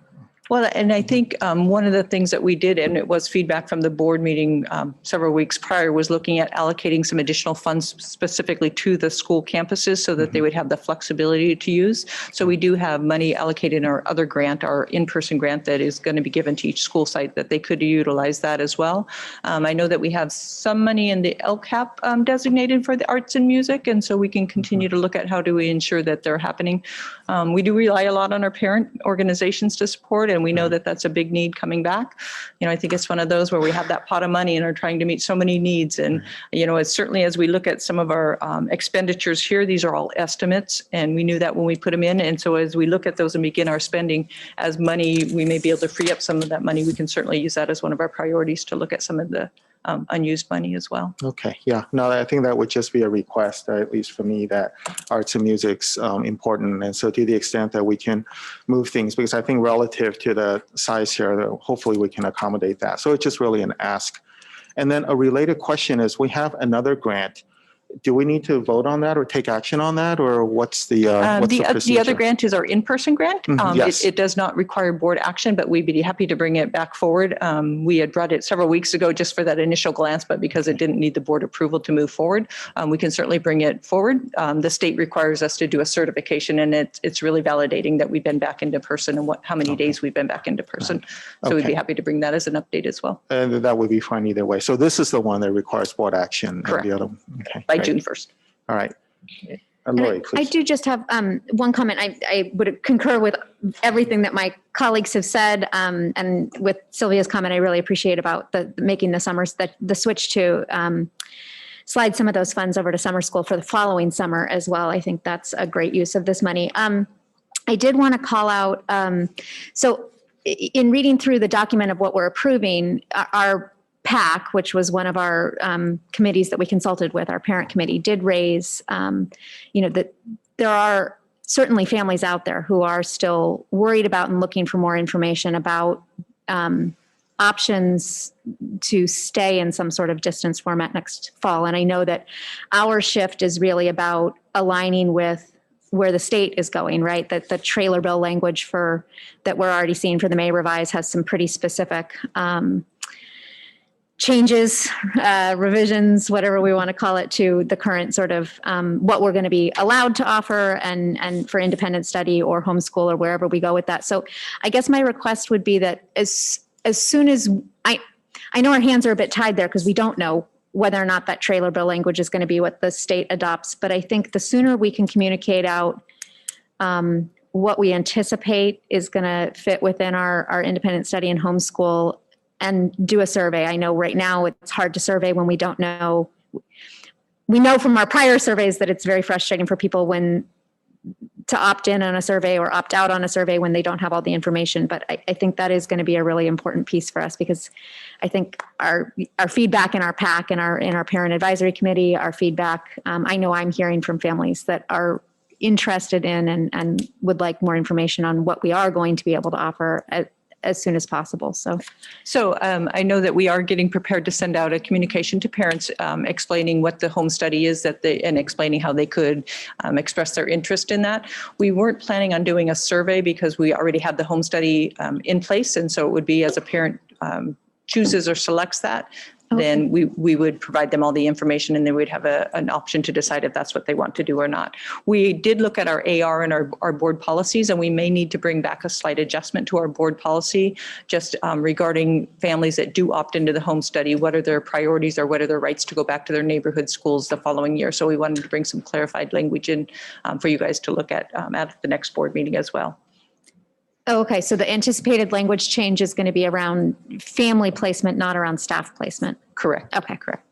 Well, and I think one of the things that we did, and it was feedback from the board meeting several weeks prior, was looking at allocating some additional funds specifically to the school campuses so that they would have the flexibility to use. So we do have money allocated in our other grant, our in-person grant, that is going to be given to each school site that they could utilize that as well. I know that we have some money in the LCAP designated for the arts and music, and so we can continue to look at how do we ensure that they're happening. We do rely a lot on our parent organizations to support, and we know that that's a big need coming back. I think it's one of those where we have that pot of money and are trying to meet so many needs. And, it's certainly as we look at some of our expenditures here, these are all estimates, and we knew that when we put them in. And so as we look at those and begin our spending as money, we may be able to free up some of that money. We can certainly use that as one of our priorities to look at some of the unused money as well. Okay, yeah, no, I think that would just be a request, at least for me, that arts and music's important. And so to the extent that we can move things, because I think relative to the size here, hopefully we can accommodate that. So it's just really an ask. And then a related question is, we have another grant. Do we need to vote on that or take action on that, or what's the The procedure? other grant is our in-person grant. Yes. It does not require board action, but we'd be happy to bring it back forward. We had brought it several weeks ago just for that initial glance, but because it didn't need the board approval to move forward, we can certainly bring it forward. The state requires us to do a certification, and it's really validating that we've been back into person and how many days we've been back into person. So we'd be Okay. happy to bring that as an update as well. And that would be fine either way. So this is the one that requires board action. And Correct. the other, okay. By great. June 1st. All right. And Lori, I please. do just have one comment. I would concur with everything that my colleagues have said, and with Sylvia's comment, I really appreciate about making the summers, the switch to slide some of those funds over to summer school for the following summer as well. I think that's a great use of this money. I did want to call out, so in reading through the document of what we're approving, our PAC, which was one of our committees that we consulted with, our parent committee, did raise, that there are certainly families out there who are still worried about and looking for more information about options to stay in some sort of distance format next fall. And I know that our shift is really about aligning with where the state is going, right? That the trailer bill language that we're already seeing for the May revise has some pretty specific changes, revisions, whatever we want to call it, to the current sort of what we're going to be allowed to offer and for independent study or homeschool or wherever we go with that. So I guess my request would be that as soon as I know our hands are a bit tied there because we don't know whether or not that trailer bill language is going to be what the state adopts. But I think the sooner we can communicate out what we anticipate is going to fit within our independent study and homeschool and do a survey. I know right now it's hard to survey when we don't know. We know from our prior surveys that it's very frustrating for people to opt in on a survey or opt out on a survey when they don't have all the information. But I think that is going to be a really important piece for us, because I think our feedback in our PAC and in our parent advisory committee, our feedback, I know I'm hearing from families that are interested in and would like more information on what we are going to be able to offer as soon as possible. So I know that we are getting prepared to send out a communication to parents explaining what the home study is and explaining how they could express their interest in that. We weren't planning on doing a survey because we already had the home study in place. And so it would be as a parent chooses or selects that, then we would provide them all the information, and then we'd have an option to decide if that's what they want to do or not. We did look at our AR and our board policies, and we may need to bring back a slight adjustment to our board policy just regarding families that do opt into the home study, what are their priorities or what are their rights to go back to their neighborhood schools the following year. So we wanted to bring some clarified language in for you guys to look at the next board meeting as well. Oh, okay. So the anticipated language change is going to be around family placement, not around staff placement. Correct. Okay, correct.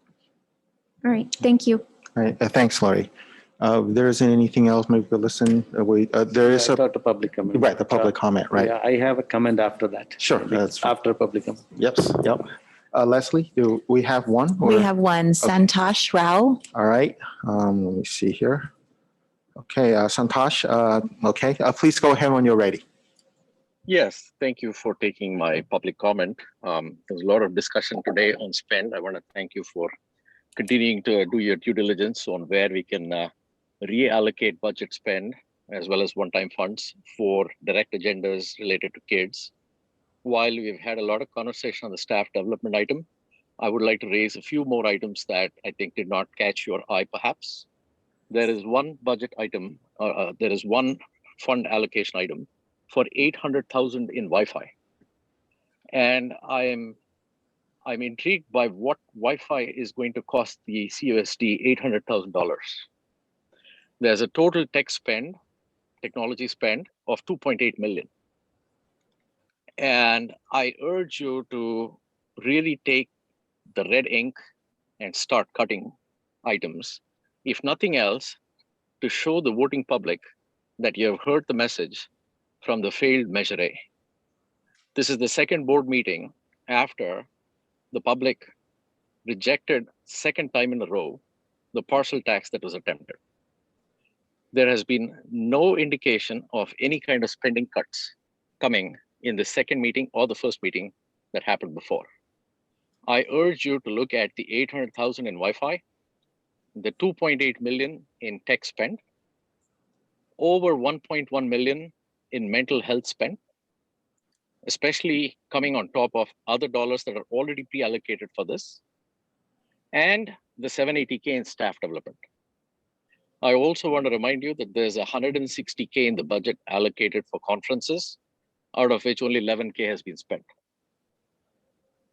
All right. Thank you. All right. Thanks, Lori. There isn't anything else. Maybe we'll listen. There is I thought the public comment. right. The public comment, right? Yeah, I have a comment after that. Sure. That's After public comment. Yep. Leslie, do we have one? We have one, Santosh Rao. All right. Let me see here. Okay, Santosh. Okay, please go ahead when you're ready. Yes, thank you for taking my public comment. There's a lot of discussion today on spend. I want to thank you for continuing to do your due diligence on where we can reallocate budget spend as well as one-time funds for direct agendas related to kids. While we've had a lot of conversation on the staff development item, I would like to raise a few more items that I think did not catch your eye perhaps. There is one budget item, there is one fund allocation item for 800,000 in Wi-Fi. And I'm intrigued by what Wi-Fi is going to cost the CUSD $800,000. There's a total technology spend of 2.8 million. And I urge you to really take the red ink and start cutting items, if nothing else, to show the voting public that you have heard the message from the failed Measure A. This is the second board meeting after the public rejected second time in a row the parcel tax that was attempted. There has been no indication of any kind of spending cuts coming in the second meeting or the first meeting that happened before. I urge you to look at the 800,000 in Wi-Fi, the 2.8 million in tech spend, over 1.1 million in mental health spend, especially coming on top of other dollars that are already pre-allocated for this, and the 780K in staff development. I also want to remind you that there's 160K in the budget allocated for conferences, out of which only 11K has been spent.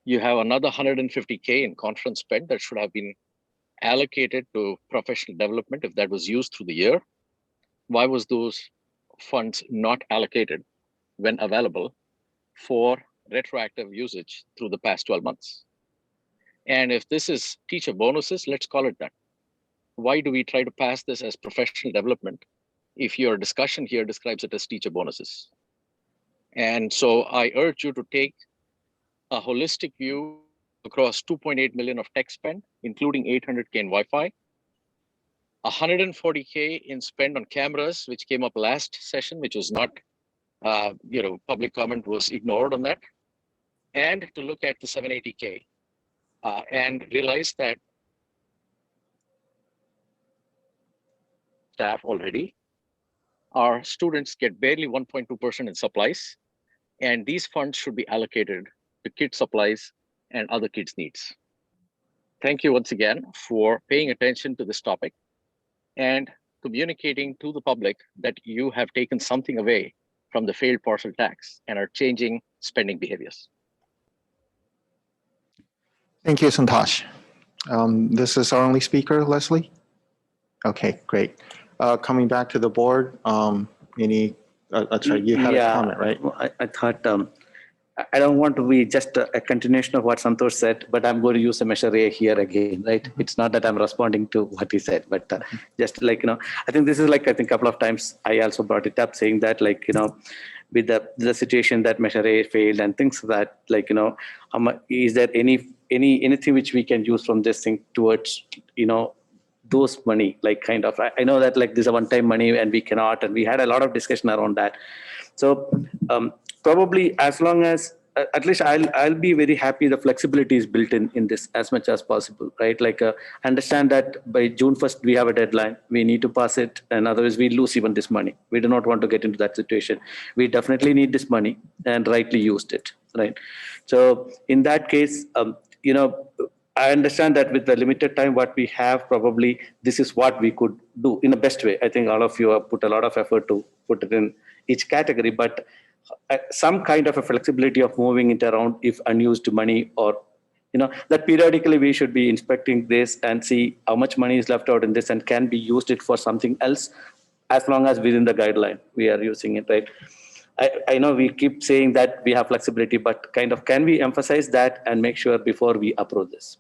You have another 150K in conference spend that should have been allocated to professional development if that was used through the year. Why was those funds not allocated when available for retroactive usage through the past 12 months? And if this is teacher bonuses, let's call it that. Why do we try to pass this as professional development if your discussion here describes it as teacher bonuses? And so I urge you to take a holistic view across 2.8 million of tech spend, including 800K in Wi-Fi, 140K in spend on cameras, which came up last session, which was not, public comment was ignored on that, and to look at the 780K and realize that staff already, our students get barely 1.2% in supplies, and these funds should be allocated to kid supplies and other kids' needs. Thank you once again for paying attention to this topic and communicating to the public that you have taken something away from the failed parcel tax and are changing spending behaviors. Thank you, Santosh. This is our only speaker, Leslie? Okay, great. Coming back to the board, sorry, you had a comment, right? I thought, I don't want to be just a continuation of what Santosh said, but I'm going to use a measure A here again, right? It's not that I'm responding to what he said, but just like, I think this is like, I think a couple of times I also brought it up saying that like, with the situation that measure A failed and things that like, is there anything which we can use from this thing towards, those money, like kind of, I know that like this is a one-time money and we cannot, and we had a lot of discussion around that. So probably as long as, at least I'll be very happy the flexibility is built in this as much as possible, right? Like understand that by June 1st, we have a deadline, we need to pass it, and otherwise we lose even this money. We do not want to get into that situation. We definitely need this money and rightly used it, right? So in that case, I understand that with the limited time what we have, probably this is what we could do in the best way. I think all of you have put a lot of effort to put it in each category, but some kind of a flexibility of moving it around if unused money, or that periodically we should be inspecting this and see how much money is left out in this and can be used it for something else, as long as within the guideline we are using it, right? I know we keep saying that we have flexibility, but kind of can we emphasize that and make sure before we approve this?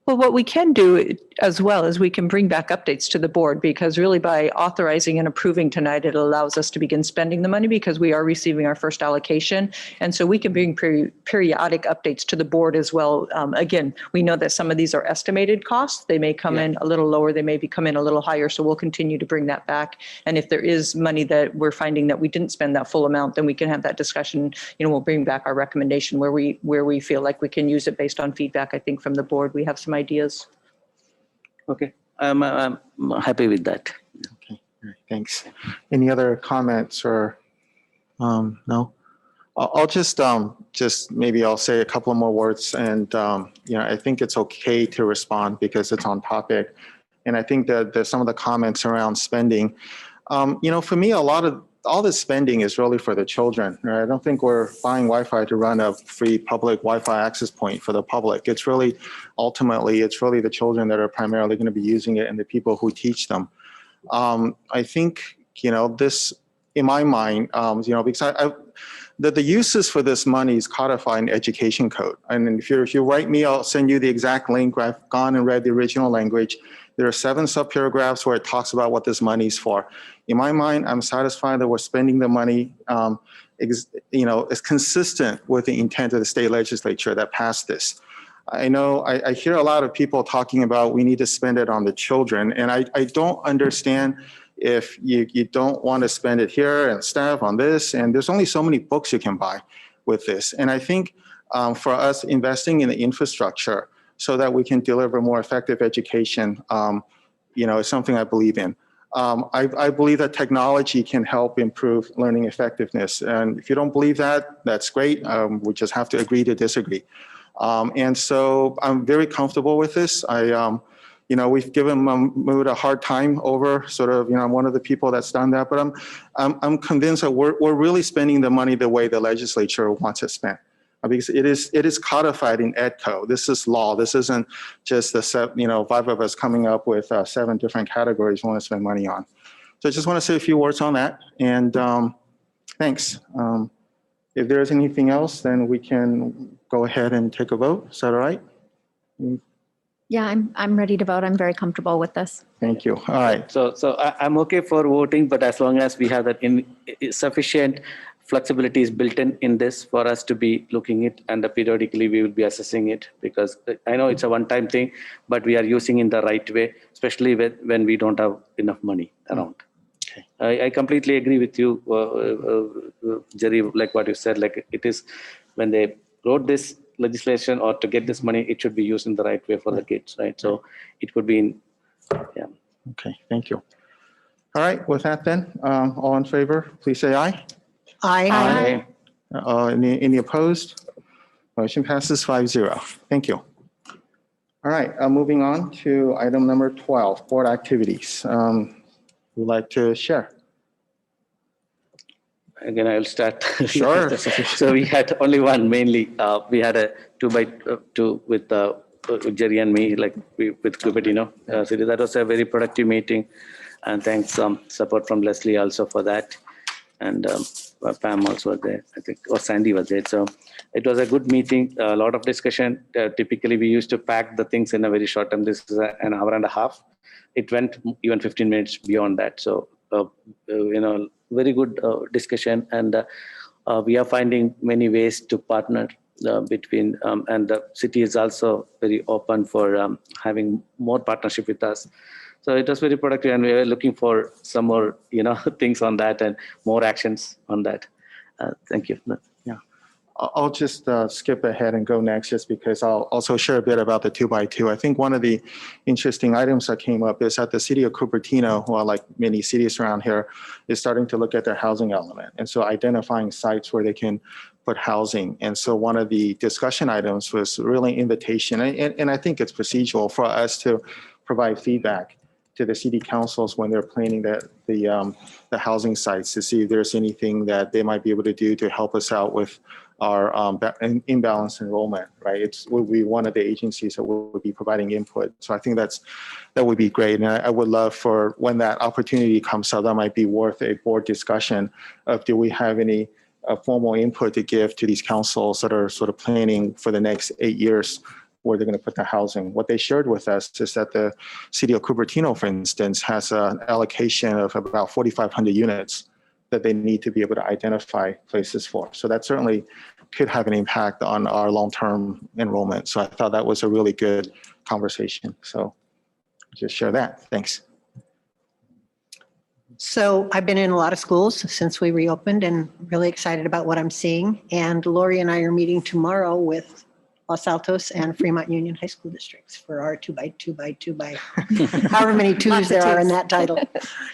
Well, what we can do as well is we can bring back updates to the board, because really by authorizing and approving tonight, it allows us to begin spending the money because we are receiving our first allocation. And so we can bring periodic updates to the board as well. Again, we know that some of these are estimated costs. They may come in a little lower, they may come in a little higher. So we'll continue to bring that back. And if there is money that we're finding that we didn't spend that full amount, then we can have that discussion. We'll bring back our recommendation where we feel like we can use it based on feedback, I think, from the board. We have some ideas. Okay, I'm happy with that. Okay, all right, thanks. Any other comments or no? I'll just maybe I'll say a couple more words, and I think it's okay to respond because it's on topic, and I think that there's some of the comments around spending. For me, all this spending is really for the children, right? I don't think we're buying Wi-Fi to run a free public Wi-Fi access point for the public. It's really, ultimately, it's really the children that are primarily going to be using it and the people who teach them. I think, this, in my mind, because the uses for this money is codified in education code. And if you write me, I'll send you the exact link. I've gone and read the original language. There are 7 subparagraphs where it talks about what this money is for. In my mind, I'm satisfied that we're spending the money, is consistent with the intent of the state legislature that passed this. I know I hear a lot of people talking about we need to spend it on the children, and I don't understand if you don't want to spend it here and staff on this, and there's only so many books you can buy with this. And I think for us, investing in the infrastructure so that we can deliver more effective education, is something I believe in. I believe that technology can help improve learning effectiveness. And if you don't believe that, that's great. We just have to agree to disagree. And so I'm very comfortable with this. We've given Mahmood a hard time over sort of, I'm one of the people that's done that, but I'm convinced that we're really spending the money the way the legislature wants it spent. Because it is codified in EDCO. This is law. This isn't just the 5 of us coming up with 7 different categories we want to spend money on. So I just want to say a few words on that. And thanks. If there's anything else, then we can go ahead and take a vote. Is that all right? Yeah, I'm ready to vote. I'm very comfortable with this. Thank you. All right. So I'm okay for voting, but as long as we have that sufficient flexibility is built in this for us to be looking it, and periodically we will be assessing it, because I know it's a one-time thing, but we are using in the right way, especially when we don't have enough money around. Okay. I completely agree with you, Jerry, like what you said, like it is when they wrote this legislation or to get this money, it should be used in the right way for the kids, right? So it could be in, yeah. Okay, thank you. All right, with that then, all in favor, please say aye. Aye. Any opposed? Motion passes 5-0. Thank you. All right, moving on to item number 12, board activities. Who'd like to share? Again, I'll start. Sure. So we had only one, mainly. We had a 2x2 with Jerry and me, with Cupertino City. That was a very productive meeting. And thanks support from Leslie also for that. And Pam also was there, I think, or Sandy was there. So it was a good meeting, a lot of discussion. Typically, we used to pack the things in a very short time. This is an hour and a half. It went even 15 minutes beyond that. So, very good discussion. And we are finding many ways to partner between, and the city is also very open for having more partnership with us. So it was very productive, and we were looking for some more, things on that and more actions on that. Thank you. Yeah, I'll just skip ahead and go next, just because I'll also share a bit about the 2x2. I think one of the interesting items that came up is that the city of Cupertino, well, like many cities around here, is starting to look at their housing element. And so identifying sites where they can put housing. And so one of the discussion items was really invitation. And I think it's procedural for us to provide feedback to the city councils when they're planning the housing sites, to see if there's anything that they might be able to do to help us out with our imbalanced enrollment, right? We'll be one of the agencies that will be providing input. So I think that would be great. And I would love for when that opportunity comes up, that might be worth a board discussion of, do we have any formal input to give to these councils that are sort of planning for the next 8 years where they're going to put the housing. What they shared with us is that the city of Cupertino, for instance, has an allocation of about 4,500 units that they need to be able to identify places for. So that certainly could have an impact on our long-term enrollment. So I thought that was a really good conversation. So just share that. Thanks. So I've been in a lot of schools since we reopened, and really excited about what I'm seeing. And Lori and I are meeting tomorrow with Los Altos and Fremont Union High School districts for our 2x2x2 however many twos there are in that title.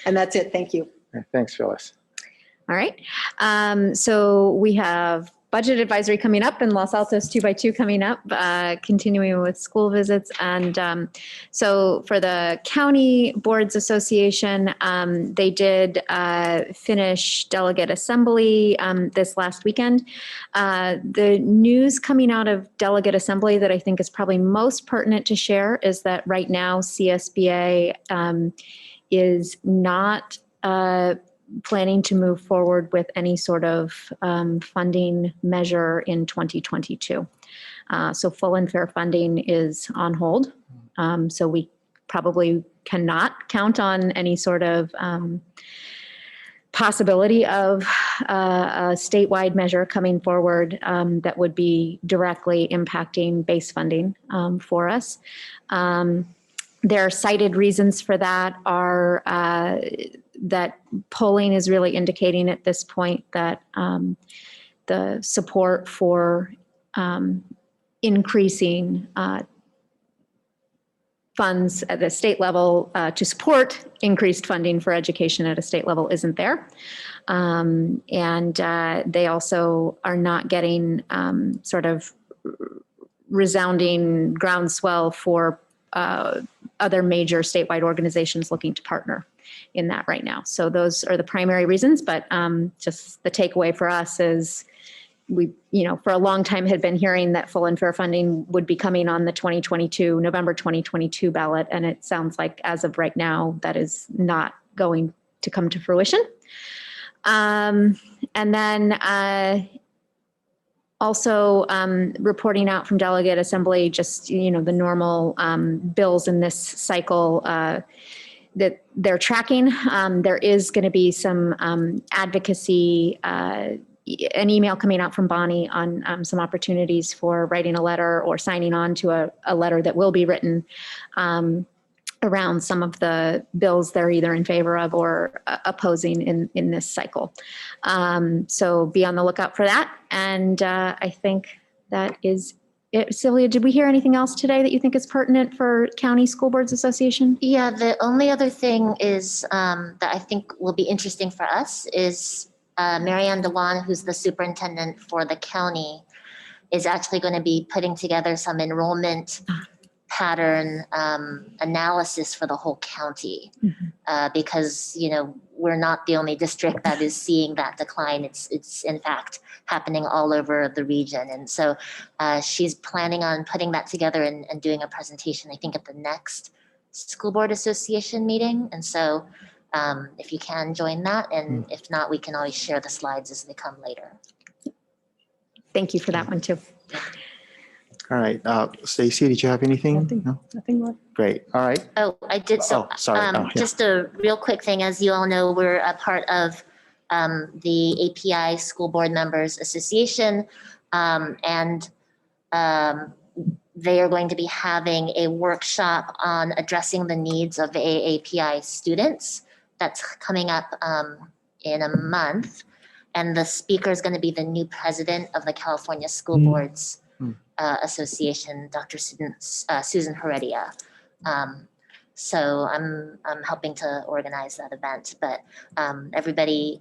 And that's it. Thank you. Thanks, Phyllis. All right. So we have budget advisory coming up and Los Altos 2x2 coming up, continuing with school visits. And so for the County Boards Association, they did finish delegate assembly this last weekend. The news coming out of delegate assembly that I think is probably most pertinent to share is that right now CSBA is not planning to move forward with any sort of funding measure in 2022. So full and fair funding is on hold. So we probably cannot count on any sort of possibility of a statewide measure coming forward that would be directly impacting base funding for us. Their cited reasons for that are that polling is really indicating at this point that the support for increasing funds at the state level to support increased funding for education at a state level isn't there. And they also are not getting sort of resounding groundswell for other major statewide organizations looking to partner in that right now. So those are the primary reasons, but just the takeaway for us is we, for a long time had been hearing that full and fair funding would be coming on the November 2022 ballot. And it sounds like as of right now, that is not going to come to fruition. And then also reporting out from Delegate Assembly, just, the normal bills in this cycle that they're tracking. There is going to be some advocacy, an email coming out from Bonnie on some opportunities for writing a letter or signing on to a letter that will be written around some of the bills they're either in favor of or opposing in this cycle. So be on the lookout for that. And I think that is it. Sylvia, did we hear anything else today that you think is pertinent for County School Boards Association? Yeah, the only other thing is that I think will be interesting for us is Marianne Dewan, who's the superintendent for the county, is actually going to be putting together some enrollment pattern analysis for the whole county, because we're not the only district that is seeing that decline. It's in fact happening all over the region, and so she's planning on putting that together and doing a presentation, I think, at the next School Board Association meeting. And so if you can join that, and if not, we can always share the slides as they come later. Thank you for that one too. All right, Stacy, did you have anything? Nothing. No? Nothing more. Great, all right. Oh, I did. So sorry. Yeah. just a real quick thing, as you all know, we're a part of the API School Board Members Association, and they are going to be having a workshop on addressing the needs of AAPI students. That's coming up in a month. And the speaker is going to be the new president of the California School Boards Association, Dr. Susan Heredia. So I'm helping to organize that event, but everybody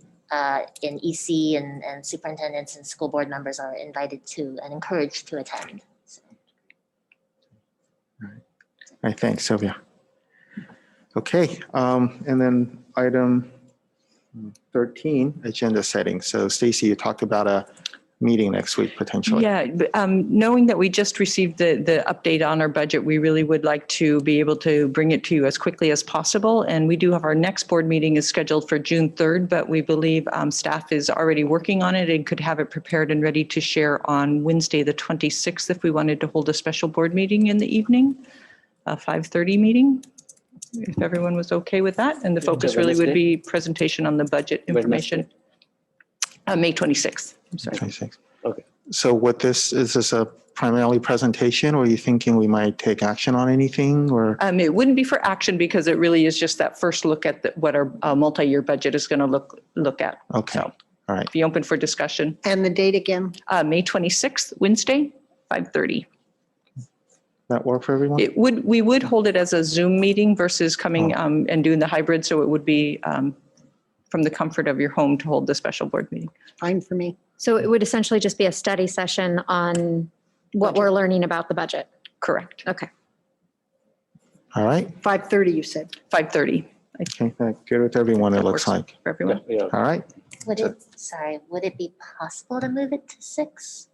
in EC and superintendents and school board members are invited to and encouraged to attend. So. All right, thanks, Sylvia. Okay, and then item 13, agenda setting. So Stacy, you talked about a meeting next week potentially. Yeah, knowing that we just received the update on our budget, we really would like to be able to bring it to you as quickly as possible. And we do have our next board meeting is scheduled for June 3rd, but we believe staff is already working on it and could have it prepared and ready to share on Wednesday, the 26th, if we wanted to hold a special board meeting in the evening, a 5:30 meeting, if everyone was okay with that. And the focus really would be presentation on the budget information. May 26th. I'm sorry. 26. Okay. So is this a primarily presentation, or are you thinking we might take action on anything, or? It wouldn't be for action because it really is just that first look at what our multi-year budget is going to look at. Okay. So, all right. be open for discussion. And the date again? May 26th, Wednesday, 5:30. That work for everyone? We would hold it as a Zoom meeting versus coming and doing the hybrid. So it would be from the comfort of your home to hold the special board meeting. Fine for me. So it would essentially just be a study session on what we're learning about the budget. Correct. Okay. All right. 5:30, you said. 5:30. Okay, good with everyone, it That looks works like. for everyone. Yeah. All right. Would it be possible to move it to 6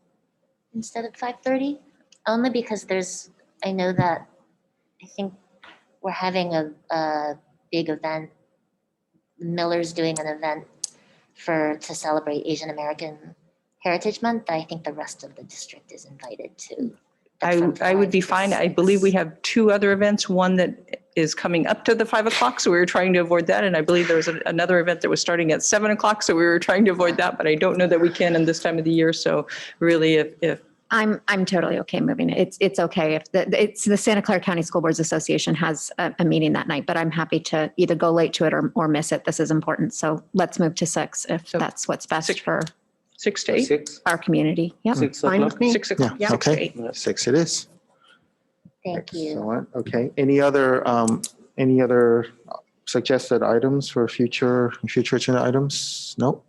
instead of 5:30? Only because I know that I think we're having a big event. Miller's doing an event to celebrate Asian American Heritage Month. I think the rest of the district is invited to. I would be fine. I believe we have two other events, one that is coming up to the 5 o'clock, so we were trying to avoid that. And I believe there was another event that was starting at 7 o'clock, so we were trying to avoid that, but I don't know that we can in this time of the year. So really, if I'm totally okay moving it. It's okay if it's the Santa Clara County School Boards Association has a meeting that night, but I'm happy to either go late to it or miss it. This is important. So let's move to 6 if So that's what's best 6 for 6 to 8. 6, our community. Yep. 6 Fine with o'clock. me. 6 o'clock. Yeah, 6 to okay. 8. 6 it is. Thank you. Excellent. Okay. Any other suggested items for future agenda items? Nope.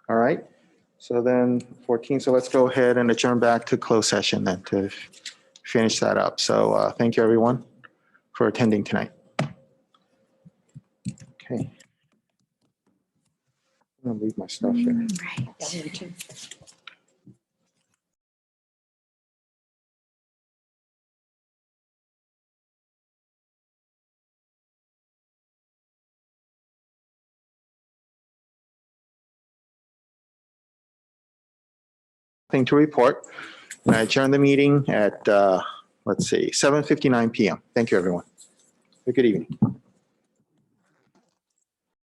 All right. So then 14. So let's go ahead and adjourn back to closed session then to finish that up. So thank you everyone for attending tonight. Okay. I'm gonna leave my stuff here. Right. Thing to report. And I adjourn the meeting at let's see, 7:59 p.m. Thank you everyone. Have a good evening.